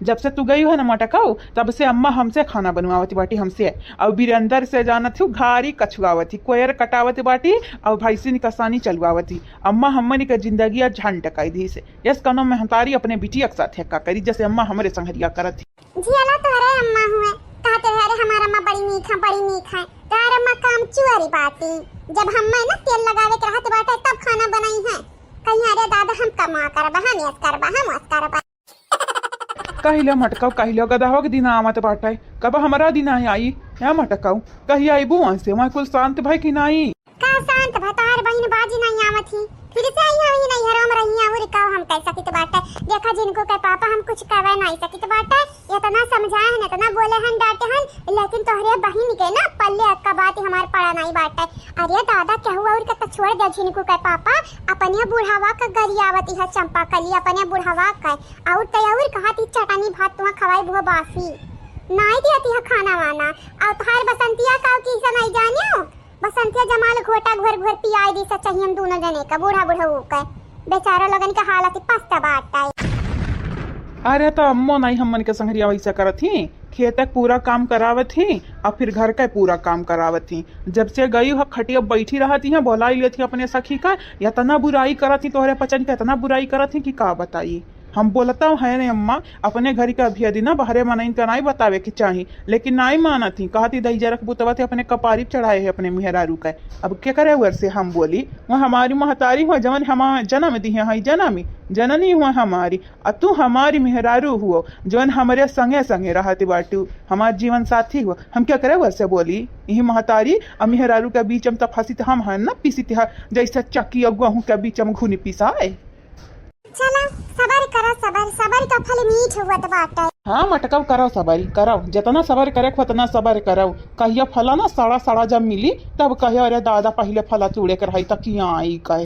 जब से तू गई है ना मटकाओ तब से अम्मा हमसे खाना बनवावती बाटी हमसे और बीरंदर से जानत थी घारी कछुआवती कोयर कटावती बाटी और भैंसी कसानी चलवावती अम्मा हमनी का जिंदगी झंड टकाई दी से यस कनो में हतारी अपने बिटिया के साथ का करी जैसे अम्मा हमारे संगरिया करत थी। जियाला तोरे अम्मा हुए कहते हैं हमारा अम्मा बड़ी मीठा है तार अम्मा काम चुअरी बाटी जब हम ना तेल लगावे के रहत बाटे तब खाना बनाई है कहीं अरे दादा हम कमा करबा हम यस करबा कहिलो मटकाओ कहिलो गदाहो के दिन आवत बाटे कब हमारा दिन आई या मटकाओ कही आई बुआ से वहाँ कुल शांत भाई की नहीं का शांत भतार बहन बाजी नहीं आवत ही फिर से आई हई नहीं हराम रही और का हम कह सकित बाटे देखा जिनको के पापा हम कुछ कहवे नहीं सकित बाटे इतना समझाए हैं इतना बोले हैं डांटे हैं लेकिन तोहरे बहन के ना पल्ले का बात हमार पड़ा नहीं बाटे। अरे दादा क्या हुआ और का छोड़ दे जिनको के पापा अपने बुढ़ावा का गरियावती है चंपा कली अपने बुढ़ावा का और तैयार कहती चटनी भात तुम खवाई भो बासी नहीं देती है खाना वाना और तोहार बसंतिया का की से नहीं जानियो बसंतिया जमाल घोटा घोर पियाई दी चाहिए हम दोनों जने का बूढ़ा का बेचारा लगन के हालत पस्ता बाटा। अरे तो अम्मो नहीं हमन के संगरिया वैसा करत थी खेत तक पूरा काम करावत थी और फिर घर का पूरा काम करावत थी जब से गई हो खटिया बैठी रहती है बोलाई लेती अपने सखी का इतना बुराई करत थी तोहरे पचन का इतना बुराई करत थी कि का बताई हम बोलता हूँ है नहीं अम्मा अपने घर का अभी दिन बहरे मनाइन का नहीं बतावे की चाहिए लेकिन नहीं माना थी कहती दही जरक बुतवा थे अपने कपारी चढ़ाए है अपने मेहरारू का अब क्या करे वर से हम बोली वह हमारी महतारी हुआ जवन हम जन्म दी है जनमी जननी हुआ हमारी अब तू हमारी मेहरारू हुआ जवन हमारे संगे संगे रहती बाटू हमारे जीवन साथी हुआ हम क्या करे वर से बोली यही महतारी और मेहरारू के बीच में तो फंसी हम है ना पीसी जैसे चक्की और गेहूं के बीच में घुनी पिसाए। चला सबर करो सबर का फल मीठ हुआ बाटे। हाँ मटकाओ करो सबर करो जितना सबर करे उतना सबर करो कहिया फला ना सड़ा जब मिली तब कहिया अरे दादा पहले फला चूड़े कर रही तक आई कहे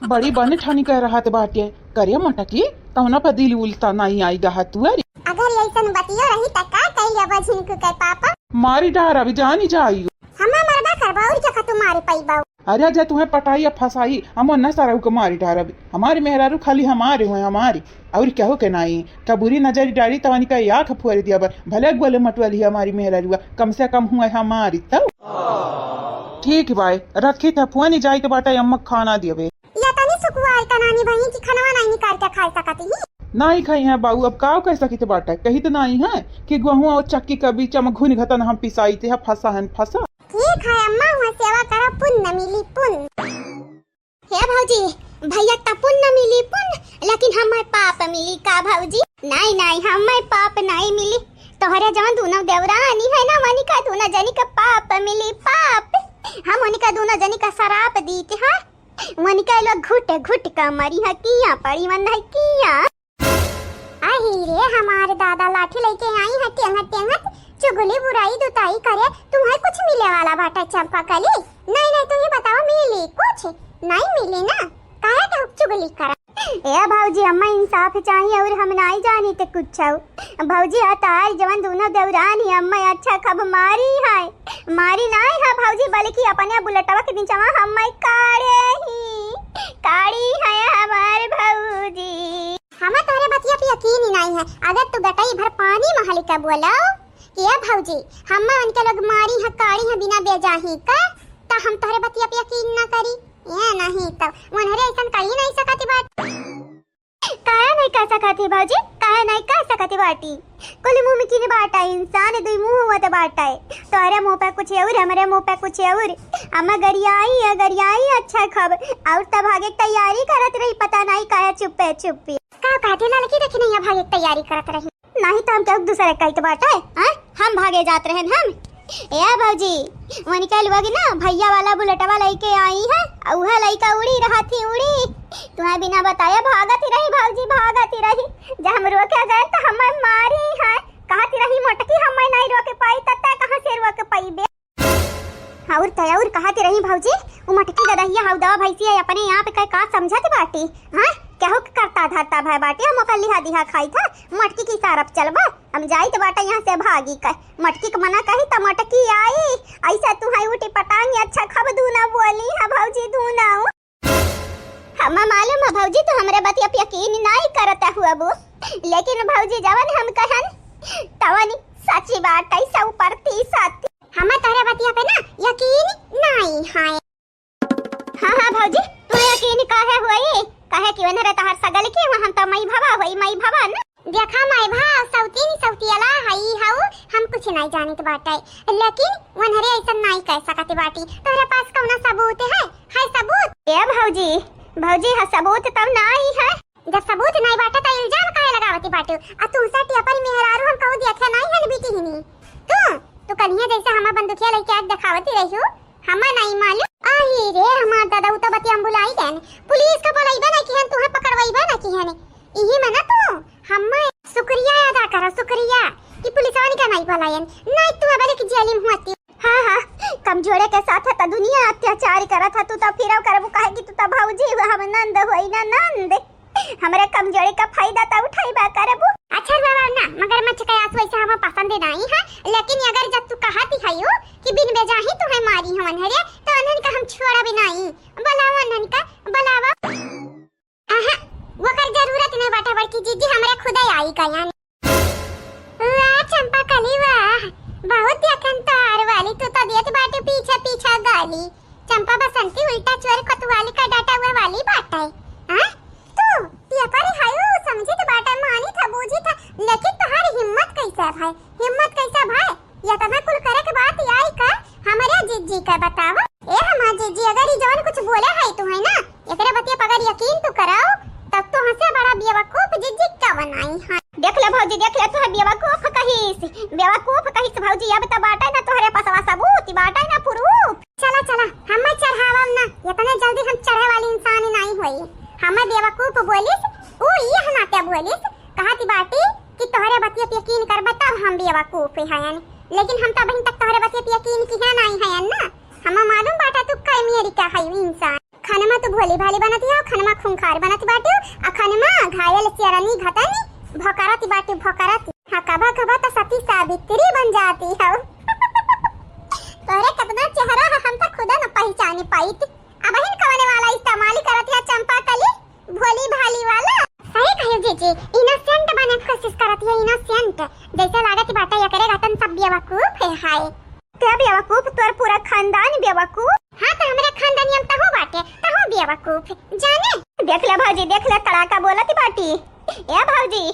बड़ी बन ठानी कह रहा बाटे करे मटकी तहना पर दिल उलता नहीं आई गा तू अगर ऐसन बतिया रही त का कहिया बजिन को के पापा मारी डार अभी जानी जाई हमें मरबा करबा और क्या तू मारे पैबा अरे जा तुम्हें पटाई या फसाई हम न सारा को मारी डारब हमारे मेहरारू खाली हमारे हुए हमारी और क्या हो के नाई का बुरी नजर डाली तवानी का या खफुअर दिया भले गोले मटवाली हमारी मेहरारू कम से कम हुआ हमारी तब ठीक भाई रखी था फुआ नहीं जाए तो बाटा अम्मा खाना दिए या तनी सुकुआर का नानी बहन की खाना नहीं निकाल के खा सकती है नहीं खाई है बाबू अब का कह सकी बाटा कही तो नहीं है कि गेहूं और चक्की के बीच में घुन घतन हम पिसाई थे फंसा है फंसा ठीक है अम्मा हुआ सेवा करा पुण्य मिली पुण्य हे भौजी भैया का पुण्य मिली पुण्य लेकिन हमें पाप मिली का भौजी नहीं नहीं हमें पाप नहीं मिली तोहरे जवन दोनों देवरानी है ना मनी का दोनों जनी का पाप मिली पाप हम मनी का दोनों जनी का शराप दीते हैं मनी का लोग घुट घुट का मरी है किया पड़ी मन है किया आई रे हमारे दादा लाठी लेके आई है टेंगत टेंगत चुगली बुराई दुताई करे तुम्हें कुछ मिले वाला बाटा चंपा कली नहीं नहीं तुम ये बताओ मिली कुछ नहीं मिली ना काहे का चुगली करा ए भौजी अम्मा इंसाफ चाहिए और हम नहीं जानी ते कुछ भौजी अतार जवन दोनों देवरानी अम्मा अच्छा खब मारी है मारी नहीं है भौजी बल्कि अपने बुलेटवा के नीचे हम काड़ी है हमारे भौजी हमें तोरे बतिया पे यकीन ही नहीं है अगर तू गटाई भर पानी महल का बोलाओ कि ए भौजी हम उनके लोग मारी है काड़ी है बिना बेजाही का ता हम तोरे बतिया पे यकीन ना करी ये नहीं तो मनहरे ऐसा कही नहीं सकती बात काहे नहीं कह सकती भौजी काहे नहीं कह सकती बाटी कुल मुंह में किने बाटा इंसान दुई मुंह हुआ तो बाटा है तोरे मुंह पे कुछ और हमारे मुंह पे कुछ और अम्मा गरियाई अच्छा खब और तब भागे तैयारी करत रही पता नहीं काहे चुप्पे चुप्पी का काटे ना लगी देखी नहीं भागे तैयारी करत रही नहीं तो हम क्या दूसरे कई तो बाटा है हम भागे जात रहे हम ए भौजी वनी कल वगी ना भैया वाला बुलेटवा लेके आई है उहा लइका उड़ी रहा थी उड़ी तुम्हें बिना बताया भागती रही भौजी भागती रही जब हम रोके गए तो हमें मारी है कहती रही मोटकी हमें नहीं रोके पाई तत्ता कहां से रोके पाई बे और तयाउर कहती रही भौजी वो मटकी गदहिया हाउ दवा भैंसी है अपने यहाँ पे का समझत बाटी हां क्या हो करता धरता भाई बाटी हम कल लिहा दिहा खाई था मटकी की तरफ चलबा हम जाई तो बाटा यहाँ से भागी कर मटकी के मना कही तो मटकी आई ऐसा तू है उठी पटांगी अच्छा खब दूना बोली है भौजी दूना हम मालूम है भौजी तो हमरे बतिया पे यकीन नहीं करता हुआ वो लेकिन भौजी जवन हम कहन तवनी सच्ची बात है सब परती साथी हम तोरे बतिया पे ना यकीन नहीं है हां हां भौजी तू यकीन काहे हुई काहे कि वनरे तहर सगल के हम तो मई भवा होई मई भवा न देखा मई भाव सौतियाला हई हाउ हम कुछ नहीं जानत बाटे लेकिन वनरे ऐसा नहीं कह सकत बाटी तोरे पास कौना सबूत है सबूत ए भौजी है सबूत तब नहीं है जब सबूत नहीं बाटे तो इल्जाम काहे लगावती बाटे आ तू सटी अपन मेहरारू हम कहू देखे नहीं है बेटी हिनी तू कन्हिया जैसे हमा बंदूकिया लेके आग दिखावती रही हो हमा नहीं मालूम आई रे हमार दादा उता बतिया बुलाई गन पुलिस का बुलाईबा ना कि हम तुहे पकड़वाईबा ना कि हने इही में ना तू हम शुक्रिया अदा करो शुक्रिया कि पुलिस वाली का नहीं बुलायन नहीं तू बले की जेल में होती हां कमजोरे के साथ त दुनिया अत्याचार करत है तू त फिरव करबू काहे कि तू त भौजी हम नंद होई ना नंद हमरे कमजोरी का फायदा त उठाईबा करबू अच्छा बाबा ना मगर मच के आस वैसे हम पसंद नहीं है लेकिन अगर जब तू कहती हयो कि बिन बेजाही तुम्हें मारी हमन हरे तो अनन का हम छोड़ा भी नहीं बुलावा अनन का बुलावा आहा वो कर जरूरत नहीं बाटा बड़की जीजी हमरे खुद ही आई गया वाह चंपा कली वाह बहुत यकंतार वाली तू तो दियत बाटे पीछे पीछे गाली चंपा बसंती उल्टा चोर कोतवाली का डाटा हुआ वाली बात है हां तू ये पर हायो समझी तो बाटा मानी था बूझी था लेकिन तुम्हारी हिम्मत कैसा भाई हिम्मत कैसा भाई या तना कुल करे के बात आई का हमारे जीजी का बताओ ए हमार जीजी अगर ई जवन कुछ बोले है तू है ना एकरे बतिया पगर यकीन तो कराओ तब तो हंसे बड़ा बेवकूफ जीजी का बनाई है देख ले भौजी देख ले तू बेवकूफ कहिस भौजी अब त बाटा ना तोहरे पासवा सबूत बाटा ना प्रूफ चला हम चढ़ावम ना इतने जल्दी हम चढ़े वाली इंसान नहीं होई हम बेवकूफ बोलिस ओ ये हनाते बोलिस कहती बाटी कि तोहरे बतिया पे यकीन कर बताओ हम बेवकूफ हैं लेकिन हम तब तक तोहरे बतिया पे यकीन की है नहीं है ना हम मालूम बाटा तू काय मेरी का है इंसान खानमा तो भोली भाली बनती है खानमा खूंखार बनती बाटी आ खानमा घायल सियारानी घटानी भोकराती बाटी भोकराती हां कबा तो सती सावित्री बन जाती है तोरे कितना चेहरा है हम तो खुदा न पहचाने पाई थी। अब हिन कवने वाला इस्तेमाल करत है चंपा कली भोली भाली वाला। सही कहियो जीजी, इनोसेंट बने की कोशिश करत है, इनोसेंट जैसे लागत बाटा ये करेगा तन सब बेवकूफ है। हाय ते बेवकूफ, तोर पूरा खानदान बेवकूफ। हां तो हमरे खानदानी हम तहु बाटे, तहु बेवकूफ जाने। देख ले भाजी, देख ले कड़ाका बोलत बाटी। ए भाजी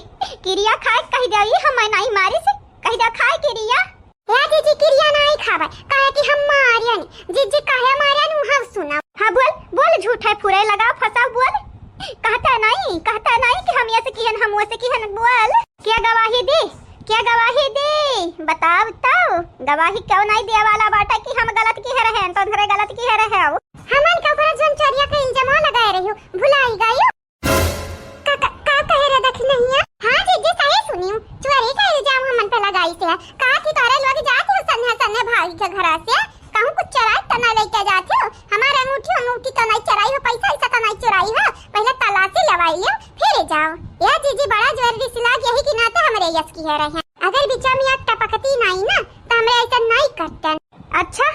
किरिया खाए कह देई हम नहीं मारी से, कह दे खाए किरिया। या जीजी किरिया नहीं खावे, काहे कि हम मारियन। जीजी काहे मारियन हम सुना। हां बोल बोल, झूठ है फुरे लगा फसा बोल। कहता नहीं कि हम ऐसे किहन हम वैसे किहन, बोल क्या गवाही दे, क्या गवाही दे बताओ तो। गवाही क्यों नहीं दे वाला बाटा कि हम गलत की है रहे तो घरे गलत की है रहे। हमन का ऊपर जन चोरिया का इल्जाम लगाए रहियो, भुलाई गयो का कह रे देख नहीं है। हां जीजी सही सुनियो, चोरी का इल्जाम हमन पे लगाई से का कि तोरे लोग जाते हो सन्ने सन्ने भाई के घर से कहूं कुछ चराई तना लेके जाते हो। हमारे अंगूठी तो नहीं चराई हो, पैसा ऐसा तो नहीं चुराई हो, पहले तलाशी लवाई लियो फिर जाओ। या जीजी बड़ा जरूरी सिलाग यही कि नाते हमरे यस की है रहे। अगर बिचा में एक टपकती नहीं ना तो हमरे ऐसा नहीं करते। अच्छा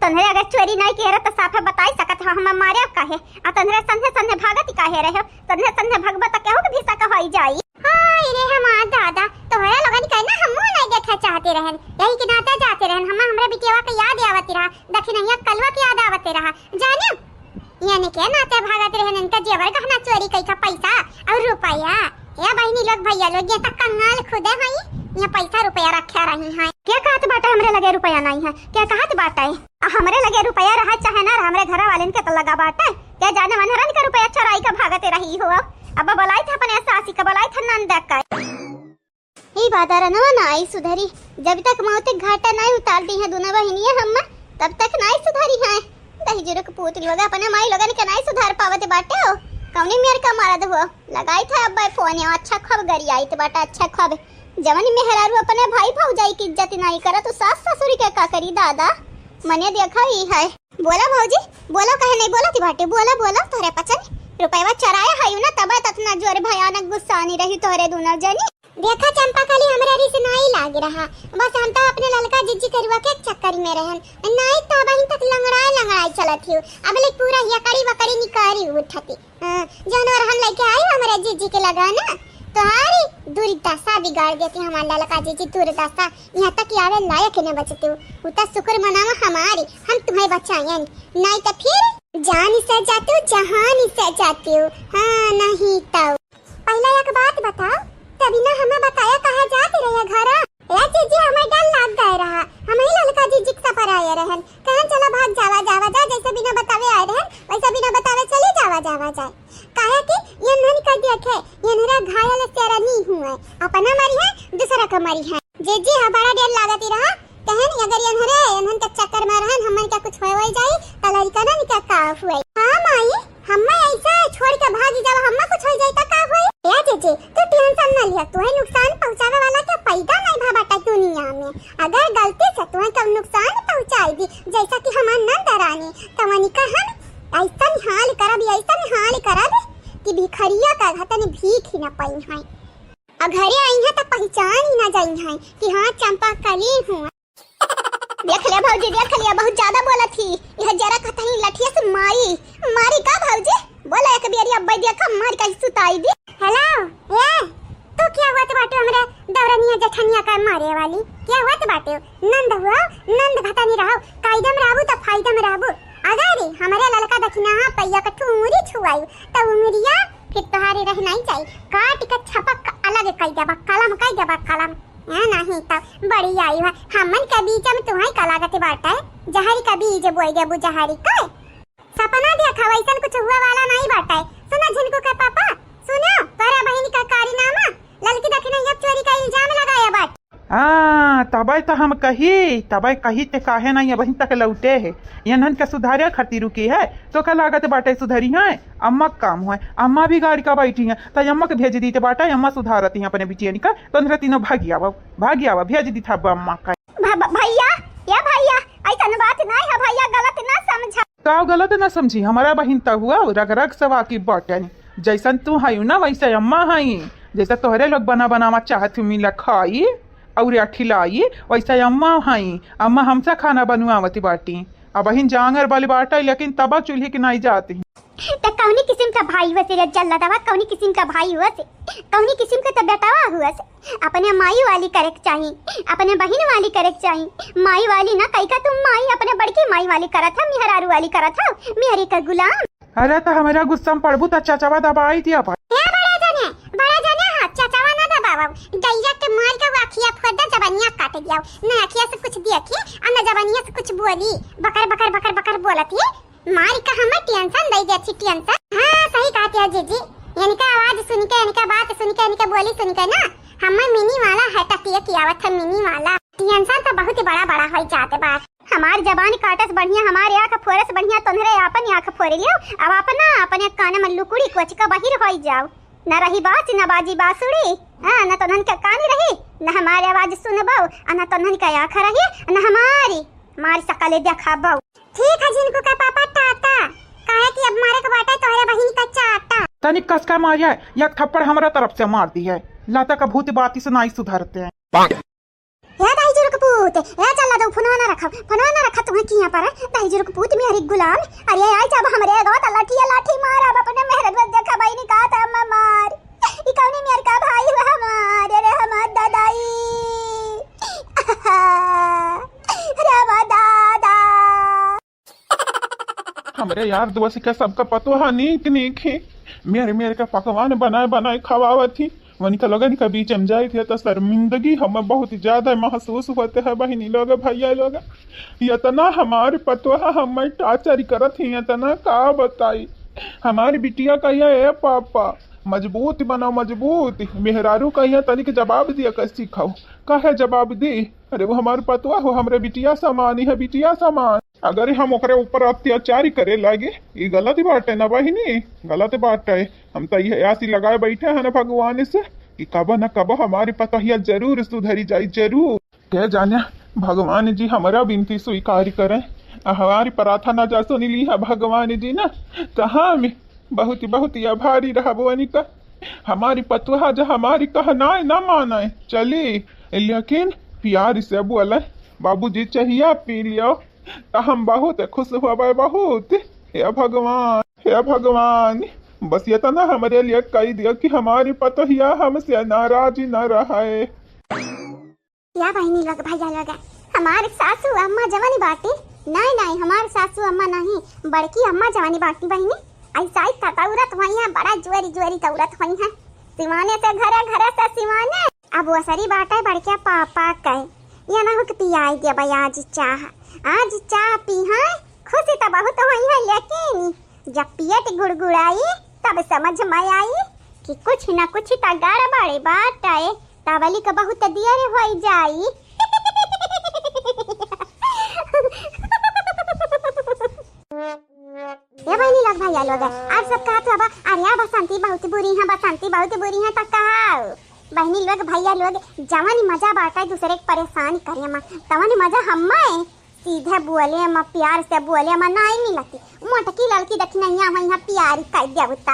तन्हरे अगर चोरी नहीं किए रहे तो साफे बताई सकत हो हम मारे काहे आ तन्हरे संधे संधे भागत काहे रहे। तन्हरे संधे भगबत केहू के भीसा कहई जाई। हाय रे हमार दादा तोहरा लोगन कहना हमहु नहीं देखे चाहते रहन, यही के नाते जाते रहन। हमरा बिटियावा के याद आवत रहा, दक्षिणैया कलवा के याद आवत रहा जाने। यानी के नाते भागत रहन इनका जेवर गहना चोरी कई का पैसा और रुपया। या बहनी लोग भैया लोग ये तक कंगाल खुदे हई, ये पैसा रुपया रखा रही है। क्या कहत बाटा हमरे लगे रुपया नहीं है, क्या कहत बाटा है हमरे लगे रुपया रहा चाहे ना हमरे घर वालेन के तो लगा बाटा। क्या जाने मनहरन का रुपया चोराई का भागते रही हो। अब बलाई था अपने सासी का बलाई था नंद का ई बादर ना आई सुधरी। जब तक मौत घाटा नहीं उतार दी है दोनों बहनियां हम तब तक नहीं सुधारी है। दही जीरो के पुतली लोग अपने माई लोगन के नहीं सुधार पावत बाटे हो। कौनी मेर का मारद हो लगाई था अब फोन अच्छा खब गरी आई तो बाटा अच्छा खब जवन मेहरारू अपने भाई भौजाई की इज्जत नहीं करा तो सास ससुरी के का करी दादा मने देखा ही है। बोला भौजी बोला कहे नहीं बोला थी बाटे, बोला बोला तोरे पचन रुपया चराया है ना तब ततना जोर भयानक गुस्सा नहीं रही तोरे दोनों जनी। देखा चंपा खाली हमरा री से नहीं लाग रहा, बस हम तो अपने ललका जिज्जी करवा के चक्कर में रहन नहीं तो बहिन तक लंगड़ाई चलत हियो। अब ले पूरा यकड़ी वकड़ी निकारी उठती जानवर हम लेके आई हमरा जिज्जी के लगाना तोहारी दुर्दशा बिगाड़ देती हमार ललका जिज्जी दुर्दशा। यहाँ तक आवे लायक न बचते हो उतना शुक्र मनावा हमारी हम तुम्हें बचाएं नहीं तो फिर जान से जाते हो जहान से जाते हो। हाँ नहीं तो पहला एक बात बताओ तभी ना हमें बताया कहाँ जाते रहे घर। या जीजी हमें डर लग गए रहा, हम ही ललका जीजी के सफर आए रहन कहन चला भाग जावा जा जैसे बिना बतावे आए रहन वैसे बिना बतावे चले जावा जाए। काहे कि ये नन का देखे ये नरा घायल तेरा नहीं हुआ अपना मरी है दूसरा का मरी है। जीजी हमारा डर लागती रहा कहन अगर ये नरे एनहन के चक्कर में रहन हमन का कुछ होय जाई त लड़का ना निका का हुई। हां माई हम्मा ऐसा छोड़ के भाग जावा हम्मा कुछ हो जाई त का होई। या जीजी तू टेंशन न लिया, तू नुकसान पहुंचावे वाला के पैदा नहीं भाबाटा दुनिया में। अगर गलती से तू कब नुकसान पहुंचाई दी जैसा कि हमार नंद रानी तवनी का हम ऐसा हाल करब कि भिखरिया का घतन भीख ही न पाई है। अब घरे आई है तो पहचान ही न जाई है कि हाँ चंपा कली हूँ। देख ले भौजी देख लिया बहुत ज्यादा बोला थी यह जरा कतई लठिया से मारी का भौजी बोला एक बेरी अब देखा मार का सुताई दी। हेलो ए तू क्या हुआ बाटे हमरा दौरनिया जठनिया का मारे वाली क्या हुआ बाटे नंद हुआ नंद घता नहीं रहो कायदम रहबू तो फायदम रहबू। अगर हमारे ललका दखना पैया का ठुरी छुआई तो उमरिया फिर तोहारे रह नहीं जाई काट के छपक अलग कई देबा कलम नहीं तो बड़ी आई है हमन के बीच में तुम्हारी कलागत बाटा है जहरी का बीज बोई देबू जहरी का सपना देखा वैसन कुछ हुआ वाला नहीं बाटा है। सुना झिनको का पापा सुनो तोरा बहन का कारनामा ललकी दखना ये चोरी का इल्जाम लगाया बाट। तबे तो हम कही ते काहे नहीं बहन तक लौटे है यनहन के सुधारे खती रुकी है तो का लागत बाटे सुधरी है अम्मा काम हुआ अम्मा भी गाड़ी का बैठी है तो अम्मा के भेज दी बाटा अम्मा सुधारती है अपने बिटिया का तो तीनों भागिया भेज दी था अम्मा का। भैया ऐसा बात नहीं है भैया गलत ना समझा का गलत ना समझी हमारा बहन तो हुआ रग सवा की बाटे जैसन तू है ना वैसे अम्मा है जैसा तोहरे लोग बनावा चाहत मिला खाई और अठिलाई वैसा अम्मा हई अम्मा हमसे खाना बनवावती बाटी अब बहिन जांगर वाली बाटा लेकिन तबा चूल्हे की नहीं जाती तो कौनी किस्म का भाई हुआ से चल रहा कौनी किस्म का भाई हुआ से कौनी किस्म का तो बेटावा हुआ से अपने माई वाली करे चाहिए अपने बहन वाली करे चाहिए माई वाली ना कई का तुम माई अपने बड़की माई वाली करा था मिहरारू वाली करा था मेहरी का गुलाम। अरे तो हमारा गुस्सा में पड़बू तो चाचावा दबाई दिया पर बड़ा जाने हाथ चाचावा ना दबावा गैया के मार के वाखिया फोड़ा जबानिया काट दिया ना अखिया से कुछ देखी और ना जबानिया से कुछ बोली बकर बकर बकर बकर बोलती है मार का हमें टेंशन दे दी टेंशन। हाँ सही कहते हैं जीजी यानी का आवाज सुन के यानी का बात सुन के यानी का बोली सुन के ना हमें मिनी वाला हटती है कियावत है मिनी वाला टेंशन तो बहुत बड़ा बड़ा हो जाते बात हमार जबान काटस बढ़िया हमारे आँख फोरस बढ़िया तुम्हारे अपन आँख फोड़ लियो अब अपना अपने कान में लुकुड़ी कोच का बहिर हो जाओ न रही बात न बाजी बांसुरी हाँ न तो का कान रही न हमारी आवाज सुनबो न तो का आँख रही न हमारी मार सकले देखाबो। ठीक है जिनको का पापा टाटा काहे कि अब मारे को बाटा तोहरे बहिन का चाटा तनिक कसका मारिया एक थप्पड़ हमारा तरफ से मार दी है लाता का भूत बाती से नहीं सुधरते हैं। या दाई जुर कपूत या चला दो फनवाना रखा तुम्हें किया पर दाई जुर कपूत मेरी गुलाम अरे आई जब हमरे गवा त लाठी मार अब अपने मेहरत बस देखा भाई ने कहा था अम्मा मार ई कौन मेरे का भाई हुआ हमारे रे हमार दादाई रे हमार दादा हमारे यार दोस्त का सबका पतो है नीक नीक है मेरे का पकवान बनाए खवावत थी वनी का लगन का बीच में जाए थे तो शर्मिंदगी हमें बहुत ज्यादा महसूस होते है बहनी लोग भैया लोग इतना हमारे पतो है हमें टाचरी करत ही इतना का बताई हमारी बिटिया कहिया है पापा मजबूत बनाओ मजबूत मेहरारू कहिया तनिक जवाब दिया कैसी खाओ कहे जवाब दे अरे वो हमारे पतवा हो हमारे बिटिया समान है बिटिया समान अगर हम ओकरे ऊपर अत्याचार करे लगे ये गलत बात है ना बहिनी गलत बात है हम तो ये आसी लगाए बैठे हैं ना भगवान से कि कब न कब हमारी पतहिया जरूर सुधरी जाए जरूर क्या जाने भगवान जी हमारा विनती स्वीकार करें हमारी प्रार्थना जा सुनी ली है भगवान जी ना कहाँ में बहुत ही आभारी रहा बोनी का हमारी पतवा जो हमारी कहना न माना चली लेकिन प्यार से बोले बाबूजी चाहिए पी लियो तो हम बहुत खुश हुआ बहुत हे भगवान बस ये तो ना हमारे लिए कही दिया कि हमारी पतोहिया हमसे नाराज न रहे। या बहनी लग भैया लगा हमारे सासू अम्मा जवानी बाटी नहीं हमारे सासू अम्मा नहीं बड़की अम्मा जवानी बाटी बहनी ऐसा ही तौरत हुई है बड़ा जुआरी तौरत हुई है सिवाने से घर से सिवाने अब वो सरी बाटा बड़के पापा कहे ये ना हो कि पियाई दिया भाई आज चाह पी है खुशी तो बहुत हुई है लेकिन जब पियट गुड़गुड़ाई तब समझ में आई कि कुछ न कुछ तगाड़ बड़े बात आए तावली का बहुत दियर हो जाई ये बहनी लोग भैया लोग आज सब कहा तो अब अरे बसंती बहुत बुरी है तो कहा बहनी लोग भैया लोग जवानी मजा बांटा दूसरे को परेशान करे मां तवानी मजा हम्मा सीधे बोले मां प्यार से बोले मां नहीं मिलती मोटकी लड़की देखी नहीं यहाँ प्यार कर देवता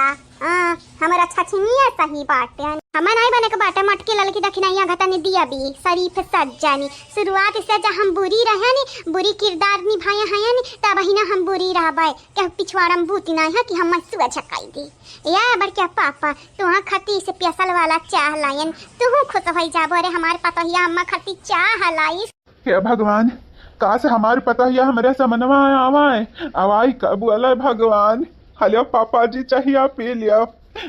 हमारा छछनिया सही बात है हमें नहीं बने के बाटे मटकी लड़की देखी नहीं घटा ने दिया भी शरीफ सज्जानी शुरुआत से जब हम बुरी रहे नी बुरी किरदार निभाए हैं नी तब ही ना हम बुरी रहबे के पिछवाड़ा में भूती नहीं है कि हम सुआ झकाई दी या बड़के पापा तुहा खती से प्यासल वाला चाह लायन तू खुश हो जाबो रे हमारे पतोहिया अम्मा खती चाह लाई हे भगवान कहा से हमारे पतोहिया हमारे समनवा आवाए आवाई कब अल भगवान हेलो पापा जी चाहिए पी लिया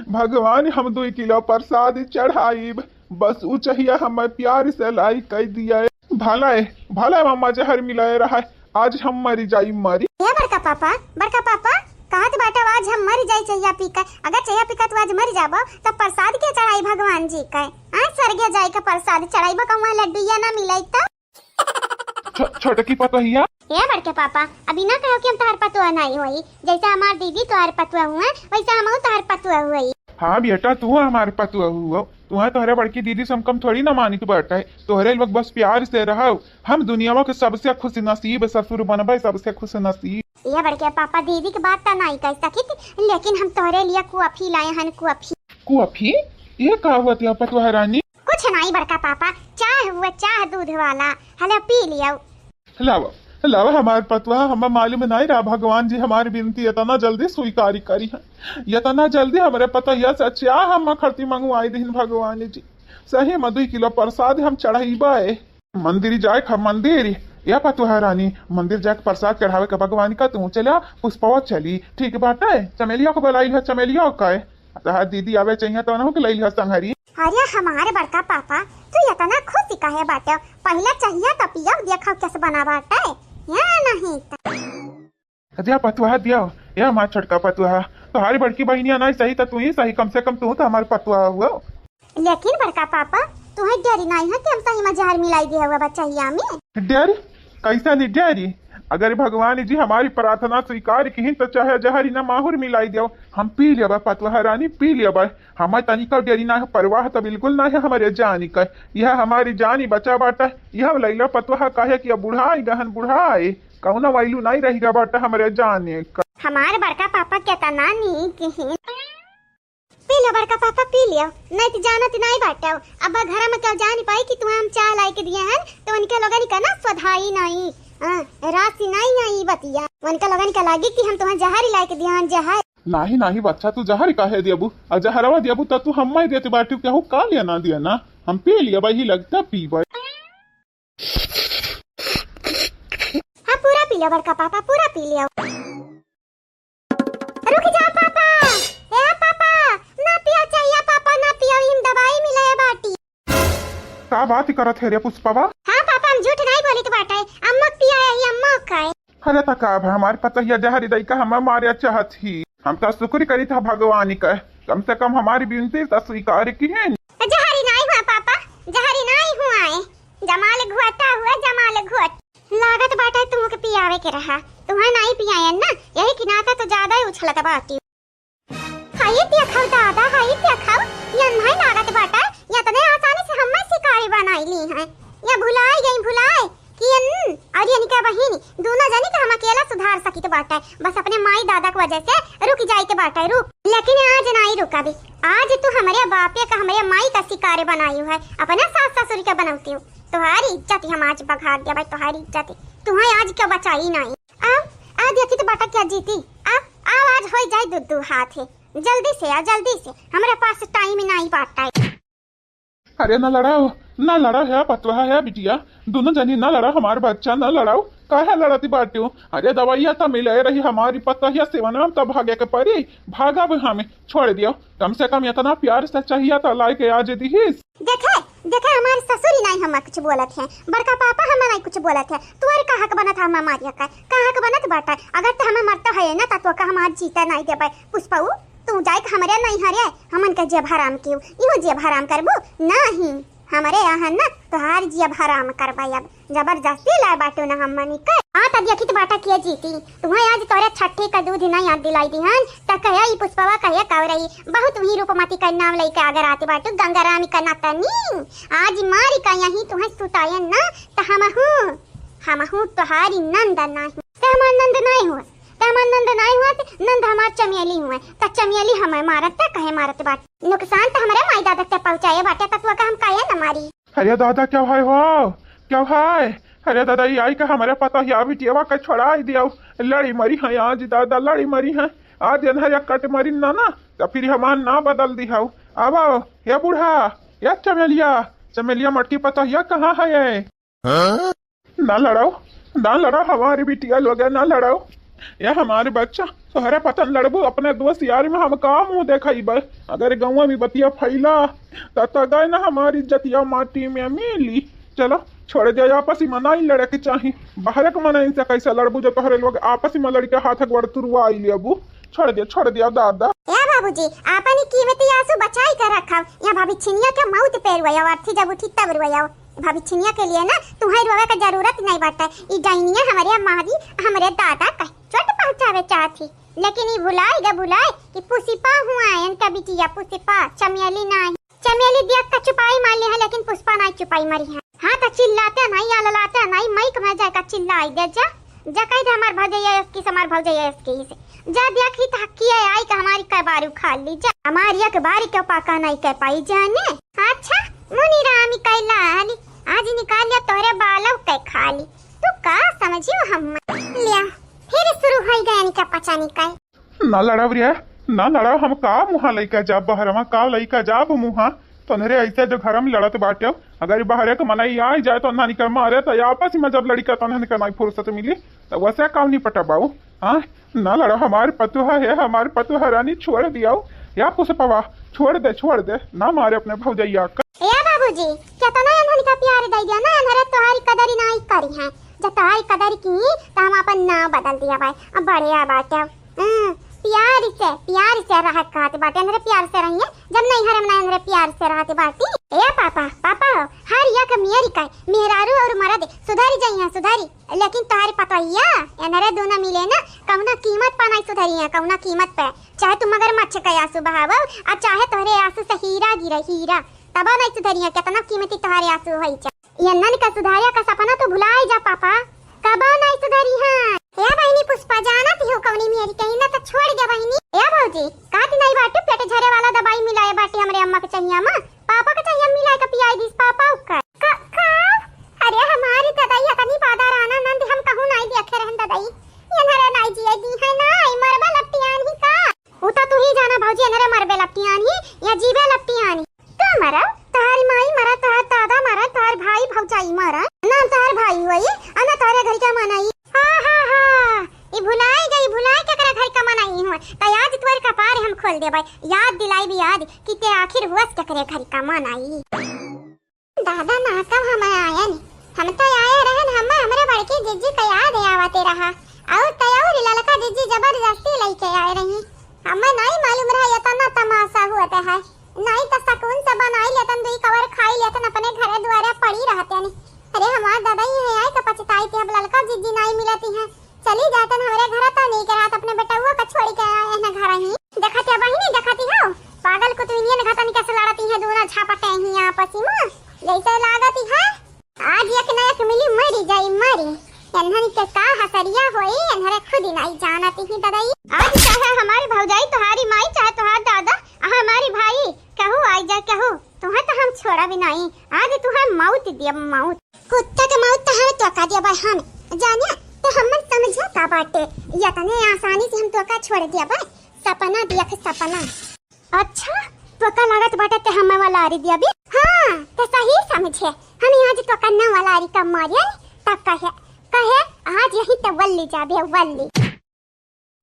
भगवान हम 2 किलो प्रसाद चढ़ाई बस वो चाहिए हमें प्यार से लाई कह दिया भला मम्मा जहर मिलाए रहा आज हम मरी जाई मरी बड़का पापा कहा तो बेटा आज हम मर जाई चाहिए पीका अगर चाहिए पीका तो आज मर जाबो तो प्रसाद के चढ़ाई भगवान जी का आज स्वर्ग जाए का प्रसाद चढ़ाई कौवा लड्डू या ना मिलाई तो छोटकी पतोहिया ये बड़के पापा अभी ना कहो कि हम तोहर पतुआ नहीं हुई जैसा हमार दीदी तोहर पतुआ हुआ वैसा हम तोहर पतुआ हुई हाँ बेटा तू हमारे पतुआ हुआ तुम्हें तोहरे बड़की दीदी से हम कम थोड़ी ना मानी तू बेटा है तोहरे लोग बस प्यार से रहो हम दुनिया के सबसे खुश नसीब ससुर बनबे सबसे खुश नसीब ये बड़के पापा दीदी की बात तो नहीं कह सकी लेकिन हम तोहरे लिए कुआफी लाए हन कुआफी ये का हुआ पतुआ रानी कुछ नहीं नहीं बड़का पापा, चाह हुआ चाह दूध वाला, हलो पी लियो। लावा लावा हमारे पतवा, हमें मालूम नहीं रहा भगवान जी हमारी विनती इतना जल्दी स्वीकारी करी है, इतना जल्दी हमारे पता यह सच्चा हम खर्ती मंगवाई दिन भगवान जी। सही में 2 किलो प्रसाद हम चढ़ाई मंदिर जाए खा मंदिर या पतुहा रानी मंदिर जाके प्रसाद चढ़ावे के भगवान का तू चला पुष्पवा चली ठीक बाटे। चमेलिया को बुलाई है, चमेलिया का है दीदी आवे चाहिए तो ना लाई है संहरी। अरे हमारे बड़का पापा तू इतना खुशी काहे बाटे, पहला चाहिए तो पियो देखो कैसे बना बाटे या नहीं दिया पतुहा दिया या हमारा छोटका पतुहा, तुम्हारी बड़की बहनिया नहीं सही तो तू ही सही, कम से कम तू तो हमारे पतुहा हुआ। लेकिन बड़का पापा तुम्हें डरी नहीं है कि हम सही में जहर मिलाई दिया हुआ बच्चा में? डर कैसा नहीं डरी, अगर भगवान जी हमारी प्रार्थना स्वीकार की तो चाहे जहरी ना माहौर मिलाई दियो हम पी लेब पतवा रानी पी लेब। हमारे तनिका डरी ना परवाह तो बिल्कुल ना है हमारे जानी का, यह हमारी जानी बचा बाटा। यह लैला पतवा कहे कि बुढ़ाई गहन बुढ़ाई कौना वैलू नहीं रहेगा बाटा हमारे जाने का। हमारे बड़का पापा कहता नानी की पी लो बड़का पापा पी लियो, नहीं तो जाना तो नहीं बाटा। अब घर में क्या जानी पाई कि तुम्हें हम चाय लाई के दिए हैं तो उनके लोगन का ना स्वधाई नहीं राशि नहीं आई बतिया, उनका लोगन का लगी कि हम तुम्हें जहर लाई के दिए हैं जहर। नहीं नहीं बच्चा तू जहर काहे दियाबू, जहरवा दियाबू तो तू हम ही देते बाटी क्या हो का लिया ना दिया ना हम पी लिया भाई लगता पी भाई। हाँ पूरा पी लो बड़का पापा पूरा पी लियो। रुक जाओ पापा, ए पापा ना पियो चाहिए पापा ना पियो, इन दवाई मिले बाटी। का बात करत है रे पुष्पवा? हाँ पापा हम झूठ नहीं बोली तो बाटा है, अम्मा पिया है ये अम्मा का है। अरे तकाब हमारे पता ही जहर दई का हम मारे चाहत ही, हम तो शुक्र करी था भगवान का कम से कम हमारी विनती तो स्वीकार की है। जहरी नहीं हुआ पापा, जहरी नहीं हुआ है, जमाल घुआता हुआ जमाल घुआत लागत बाटा है तुमको पियावे के रहा, तुम्हें नहीं पियाए ना यही किनाता तो ज्यादा ही उछलता बाटी। हाई पिया खाओ दादा हाई पिया खाओ, ये नहीं लागत बाटा या तने आसानी से हम शिकारी बनाई ली हैं या भुलाए गई भुलाए कि और ये निका बहिनी दोनों जानी कि हम अकेला सुधार सकी तो बाटा है, बस अपने माई दादा की वजह से रुक जाई के बाटा है रुक। लेकिन आज नहीं रुका भी, आज तू हमारे बापे का हमारे माई का शिकारी बनाई है, अपना सास ससुर का बनाती हूँ। तुम्हारी इज्जत हम आज बघा दिया भाई, तुम्हारी इज्जत तुम्हें आज क्या बचाई नहीं। अब आज देखी तो बाटा क्या जीती, अब आज हो जाए दुद्दू हाथ है, जल्दी से आ जल्दी से, हमारे पास टाइम नहीं बाटा है। अरे ना लड़ाओ है पतवा है बिटिया, दोनों जनी ना लड़ाओ हमारे बच्चा ना लड़ाओ काहे लड़ती बाटी हो। अरे दवाइया तो मिले रही हमारी पता है सेवन में तब भागे के परी भागा भी हमें छोड़ दियो, कम से कम इतना प्यार से चाहिए तो लाई के आज दी। देखे हमारे ससुर नहीं हम कुछ बोलत है, बड़का पापा हम नहीं कुछ बोलत है, तुम्हारे कहा का बना था हम मारिया का कहा का बनत बाटा। अगर तो हमें मरता है ना तो का हम आज जीता नहीं दे पाए। पुष्पाऊ तू जाए हमारे नहीं हरे हमन का जेब हराम क्यों इहो जेब हराम करबो नहीं, हमारे यहाँ ना तोहार जेब हराम करवाई अब जबरदस्ती ला बाटो ना हम मनी कर। हाँ तब देखी तो बाटा किया जीती, तुम्हें आज तोरे छठे का दूध नहीं याद दिलाई दी हन त कहे ई पुष्पवा कहे कवरई बहुत ही रूपमती का नाम लई के अगर आते बाटो गंगाराम का नातनी आज मारी का यही तुम्हें सुतायन ना त हम हूँ तोहारी नंद नहीं ते हमार नंद नहीं हुआ नंद नहीं हुआ नंद हमार चमेली हुए त चमेली हमें मारत कहे मारत बाट नुकसान तो हमारे माई दादा तक पहुंचाए बाटे तत्व का हम कहे न मारी। अरे दादा क्या है हो क्या है? अरे दादा ये आई का हमारे पता ही बिटिया का छोड़ा दिया लड़ी मरी है आज दादा लड़ी मरी है आज या कट मरी ना तो फिर हमार ना बदल दी है। अब ये बूढ़ा या चमेलिया मटकी पता या कहाँ है? ना लड़ाओ हमारी बिटिया लोग ना लड़ाओ या हमारे बच्चा तोहरे पतन लड़बो अपने दोस्त यार में हम का मुँह देखाई बस अगर गाँव में बतिया फैला तो गए ना हमारी इज्जतिया माटी में मिली। चलो छोड़ दिया आपस ही मना ही लड़े के चाहिए बाहर के मना इनसे कैसे लड़बू जो तोहरे लोग आपस ही में लड़के हाथ गड़ तुरवा लियाबू छोड़ दिया दादा। या बाबूजी आपनी कीमती आंसू बचाई कर रखा या भाभी छिनिया के मौत पे रुया अर्थी जब उठी तब रुया भाभी छिनिया के लिए ना तुम्हारी रोवे का जरूरत नहीं बाटा। ई डाइनिया हमारे मारी हमारे दादा का चोट पहुंचावे चाहती लेकिन ये भुलाए कि पुष्पा हुआ है इनका बिटिया पुष्पा चमेली नहीं चमेली देख का चुपाई मार ली है लेकिन पुष्पा नहीं चुपाई मरी है। हाँ तो चिल्लाते नहीं या ललाते नहीं मई कमा जाए का चिल्लाई दे जा कही था हमार भौजैया इसकी समार भौजैया इसकी से जा देखी था किए आई का हमारी कबारू खा ली जा हमारी एक बारी के पाका नहीं कह पाई जाने। अच्छा मुनी रामी कैला हाली आज निकाल लिया तोरे बालव के खाली तू का समझियो हम लिया फिर शुरू हो गया निका पचा निकाल ना लड़ाव रे ना लड़ाव हम का मुहा लइका जाब बहरवा का लइका जाब मुहा तोनरे ऐसे जो घर में लड़त बाटे अगर बाहर के मनाई आ जाए तो नानी कर मारे तो आपस में जब लड़का तो नहीं फुर्सत मिली तो वैसे काम नहीं पटा बाबू हाँ ना लड़ो हमारे पतुहा है हमारे पतुहा रानी छोड़ दिया या पुस पवा छोड़ दे ना मारे अपने भौजैया का या बाबूजी क्या तो ना अनहन का प्यार दे दिया ना अनहरे तोहारी कदर नहीं करी है जब तोहारी कदर की तो हम अपन ना बदल दिया भाई अब बढ़िया बात है प्यार से रह कहते बाटे अंदर प्यार से रहिए जब नहीं हरम ना अंदर प्यार से रहते बाटी ए पापा हर या का मेरी का मेहरारू और मर्द सुधारी जाइए सुधारी लेकिन तुम्हारी पतैया अंदर दोनों मिले ना कौना कीमत पर नहीं सुधारी है कौना कीमत पे चाहे तुम मगर मच्छ का आंसू बहावो और चाहे तोहरे आंसू से हीरा गिरे हीरा तब नहीं सुधारी है कितना कीमती तुम्हारे आंसू है ये नन का सुधारिया का सपना तो भुलाए जा पापा कब नहीं सुधारी है या बहनी पुष्पा जानत हो कौनी मेरी कहीं ना तो छोड़ दे बहनी या भौजी काट नहीं बाटे पेट झरे वाला दवाई मिलाए बाटे हमरे अम्मा के चाहिए अम्मा पापा के चाहिए मिलाए का पियाई दिस पापा का अरे हमारी ददाई हतनी बादा राना नंद हम कहूं नहीं देखे रहन ददाई ये नरे नहीं जिए दी है ना मरबे लपटियान ही का उता तू ही जाना भौजी नरे मरबे लपटियान ही या जीवे लपटियान तो मरा तारी माई मरा तार दादा मरा तार भाई भौजाई मरा ना तार भाई होई अना तारे घर का मनाई ये भुलाए के करा घर का मनाई हो त याद तोर कपार हम खोल देबै याद दिलाई भी याद कि ते आखिर हुआ के करे घर का मनाई दादा ना कब हम आया नहीं हम तो आए रहन हम हमरे बड़की जिज्जी का याद आवते रहा और तयार ललका जिज्जी जबरदस्ती लेके आए रही हमें नहीं मालूम रहा ये तना तमाशा हुआ है नहीं तो सकून से बनाई लेतन दुई कवर खाई लेतन अपने घरे द्वारे पड़ी रहते नहीं अरे हमार दादा ही है आए का पछताई थे अब ललका जिज्जी नहीं मिलती है चली जातन हमारे घर तो नहीं करात अपने बेटा का छोड़ के आए ना घर ही देखती बहिनी देखती हो पागल को तो इंडियन घातन कैसे लड़ती है दोनों छापटे ही आपस में जैसे लागती है आज एक न एक मिली मरी जाई मरी एनहन के का हसरिया होई एनहरे खुद ही नहीं जानती ही ददाई आज चाहे हमारी भौजाई तुम्हारी माई चाहे तुम्हारा दादा हमारी भाई कहू आई जा कहू तुम्हें तो हम छोड़ा भी नहीं आज तुम्हें मौत दिया मौत कुत्ता के मौत तो हम तो का दिया भाई हम जानिए तो हम समझा का बाटे या तने आसानी से हम तो का छोड़ दिया भाई सपना दिया फिर सपना अच्छा तो का लागत बाटे ते हम वाला आरी दिया भी हां तो सही समझे हम आज तो का ना वाला आरी का मारिया तब कहे आज यही तो वल्ली जाबे वल्ली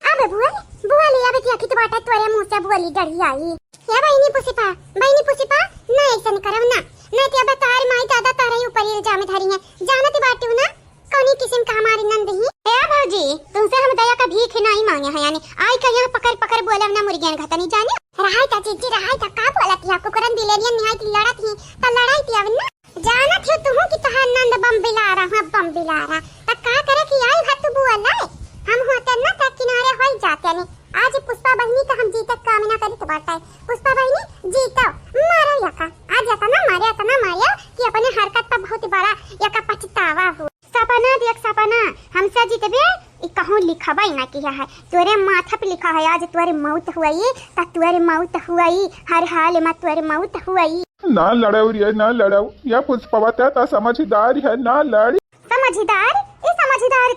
अबे बुआ ले आबे क्या की तो बाटे तोरे मुंह से बुआ ली डरी आई या बहिनी पुष्पा ना ऐसा नहीं करब ना नहीं ते अब तार माई दादा तारे ऊपर इल्जाम धरी है जानती बाटू ना कौनी किस्म का हमारी नंद ही ए भौजी तुमसे हम दया का भीख नहीं मांगे हैं यानी आई का यहाँ पकड़ बोले ना मुर्गियां घाता नहीं जाने रहाई था जीजी रहाई था का बोलत है कुकरन दिलेरियन निहाई की लड़त ही त लड़ाई थी अब ना जानत है तुम कि तहार नंद बम बिला रहा त का करे कि आई भात बुआ लाए हम होते ना त किनारे होई जाते नहीं आज पुष्पा बहिनी का हम जीतक काम ना करी तो बाटा पुष्पा बहिनी जीतो मारो यका आज तना मारिया कि अपने हरकत पर बहुत बड़ा यका पछतावा हो सपना हमसे जीतबे ई कहूं लिखबई ना किया है तोरे माथा पे लिखा है आज तोरे मौत हुई त तोरे मौत हुई हर हाल में तोरे मौत हुई ना लड़ाऊ रे ना लड़ाऊ या पुष्पा ता समझदार है ना लड़ी समझदार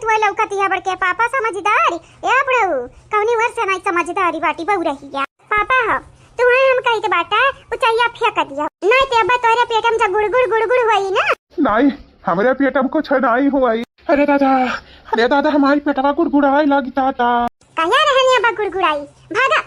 तू लौकती है बड़के पापा समझदार ए बड़ऊ कौनी वर्ष नहीं समझदारी बाटी बहु रही है पापा हो तुम्हें हम कही के बाटा उचाइया फेंक दिया नहीं ते अब तोरे पेट में गुड़गुड़ होई ना नहीं हमारे पेट में कुछ नहीं हुआ अरे दादा हमारी पेटवा गुड़गुड़ाई लगी ताता कहिया रहनी अब गुड़गुड़ाई भागा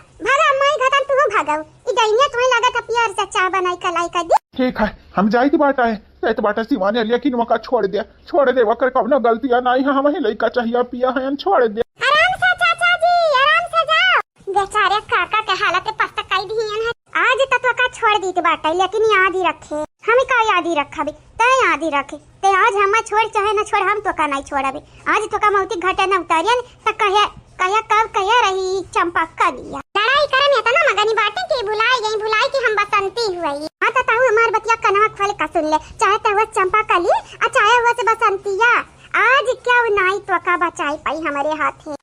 माई घातन तू भागाओ ई दैनिया तुम्हें लगा था प्यार से चाय बनाई कलाई कर दी ठीक है हम जाई बाटा है तो बाटा सिवाने लेकिन वका छोड़ दे वकर कब ना गलतियां नहीं है हम ही लइका चाहिए पिया है छोड़ दे आराम से चाचा जी आराम से जाओ बेचारे काका के हालत पस्त कई दियन है आज तक का छोड़ दी तो बाटा लेकिन याद ही रखे हम का याद ही रखा भी ते याद ही रखे ते आज हम छोड़ चाहे न छोड़ हम तो का नहीं छोड़ा भी आज तो का मौती घटे न उतारियन त कहे कब कहे रही चंपा का लिया लड़ाई करे में तना मगनी बाटे के भुलाई कि हम बसंती हुई हां तो ताऊ हमार बतिया कनवा खोल का सुन ले चाहे तो वो चंपा का ली और चाहे वो से बसंतिया आज क्या नहीं तो का बचाई पाई हमारे हाथ है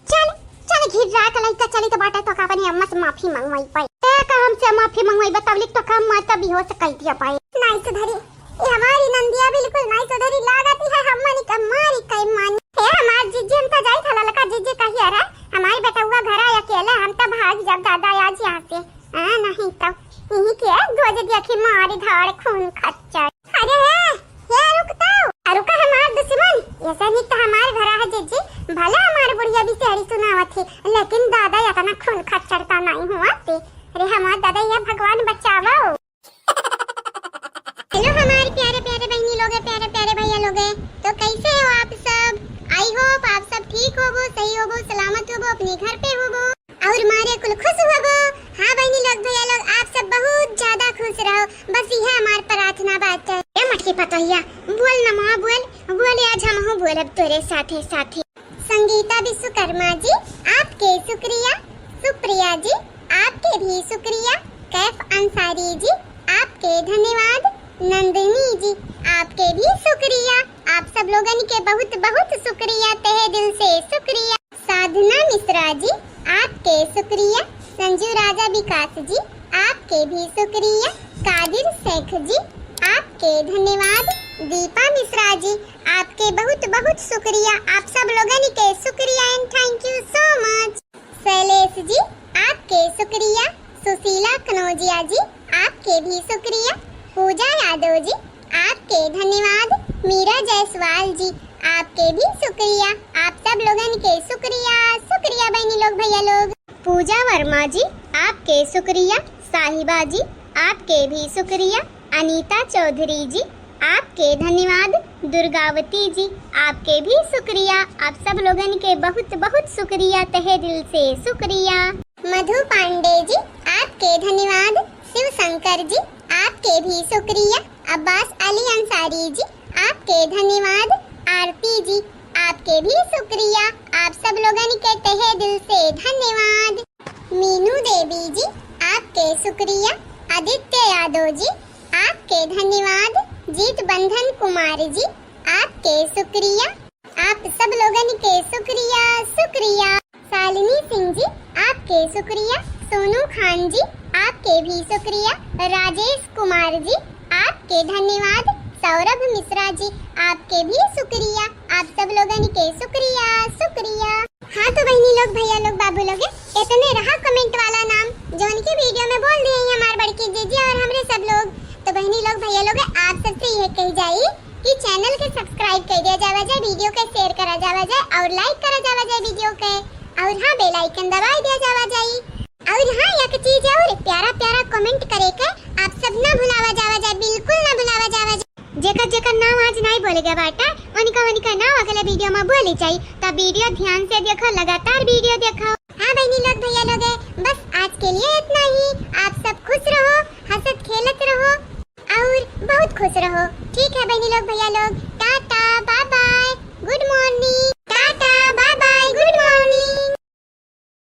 चल घिर रहा कलाई का चली तो बाटे तो का अपनी अम्मा से माफी मांगवाई पाई ते क्या का हमसे माफी मंगवाई बतावली तो काम माता भी हो सकई थी पाए नहीं सुधरी ये हमारी नंदिया बिल्कुल नहीं सुधरी लागती है हमनी का मारी कई मान हे हमार जीजे हम तो जाई थला लका जीजे कही आ रहा हमारी बेटा हुआ घर आया अकेले हम तो भाग जब दादा आज यहाँ से नहीं तो यही के ध्वज देखी मारी धाड़ खून खच्चर अरे हे रुकता रुका हमार दुश्मन ऐसा नहीं तो हमारे घर है जीजी भला हमारे बुढ़िया भी सेहरी सुनावत थी लेकिन दादा इतना खून खच्चरता नहीं हुआ थे अरे हमारे दादा ये भगवान बचावा हेलो हमारे प्यारे प्यारे बहनी लोग प्यारे प्यारे भैया लोग तो कैसे हो आप सब आई होप आप सब ठीक होबो सही होबो सलामत होबो अपने घर पे होबो और मारे कुल खुश होबो हाँ बहनी लोग भैया लोग आप सब बहुत ज्यादा खुश रहो बस यह हमारी प्रार्थना बात है ये मटकी पतैया बोल ना माँ बोल आज हम हो बोल अब तेरे साथे साथे संगीता विश्वकर्मा जी आपके शुक्रिया सुप्रिया जी आपके भी शुक्रिया कैफ अंसारी जी आपके धन्यवाद नंदिनी जी आपके भी शुक्रिया आप सब लोगों के बहुत बहुत शुक्रिया तहे दिल से शुक्रिया साधना मिश्रा जी आपके शुक्रिया संजू राजा विकास जी आपके भी शुक्रिया कादिर शेख जी आपके धन्यवाद दीपा मिश्रा जी आपके बहुत बहुत शुक्रिया आप सब लोगों के शुक्रिया and thank you so much Shailesh ji आपके शुक्रिया सुशीला कनौजिया जी आपके भी शुक्रिया पूजा यादव जी आपके धन्यवाद मीरा जायसवाल जी आपके भी शुक्रिया आप सब लोगों के शुक्रिया बहनी लोग भैया लोग पूजा वर्मा जी आपके शुक्रिया साहिबा जी आपके भी शुक्रिया अनीता चौधरी जी आपके धन्यवाद दुर्गावती जी आपके भी शुक्रिया आप सब लोगों के बहुत बहुत शुक्रिया तहे दिल से शुक्रिया मधु पांडे जी आपके धन्यवाद शिव शंकर जी आपके भी शुक्रिया अब्बास अली अंसारी जी आपके धन्यवाद आरती जी आपके भी शुक्रिया आप सब लोगों के तहे दिल से धन्यवाद मीनू देवी जी आपके शुक्रिया आदित्य यादव जी आपके धन्यवाद जीत बंधन कुमार जी आपके शुक्रिया आप सब लोगों के शुक्रिया शालिनी सिंह जी आपके शुक्रिया सोनू खान जी आपके भी शुक्रिया राजेश कुमार जी आपके धन्यवाद सौरभ मिश्रा जी आपके भी शुक्रिया आप सब लोगों के शुक्रिया हाँ तो बहनी लोग भैया लोग बाबू लोग इतने रहा कमेंट वाला नाम जो उनकी वीडियो में बोल दिए हैं हमारे बड़की जीजी और हमरे सब लोग तो बहनी लोग भैया लोग आप सबसे यह कही जाए कि चैनल के सब्सक्राइब कर दिया जावा जाए वीडियो के शेयर करा जावा जाए और लाइक करा जावा जाए वीडियो के और हाँ बेल आइकन दबा दिया जावा जाए और हाँ एक चीज और प्यारा प्यारा कमेंट करे के आप सब ना भुलावा जावा जाए बिल्कुल ना भुलावा जावा जाए जेकर नाम आज नहीं बोलेगा बाटा उनका नाम अगला वीडियो में बोली चाहिए तब वीडियो ध्यान से देखो लगातार वीडियो देखो हाँ बहनी लोग भैया लोग बस आज के लिए इतना ही आप सब खुश रहो हंसत खेलत रहो और बहुत खुश रहो ठीक है बहनी लोग भैया लोग टाटा बाय बाय।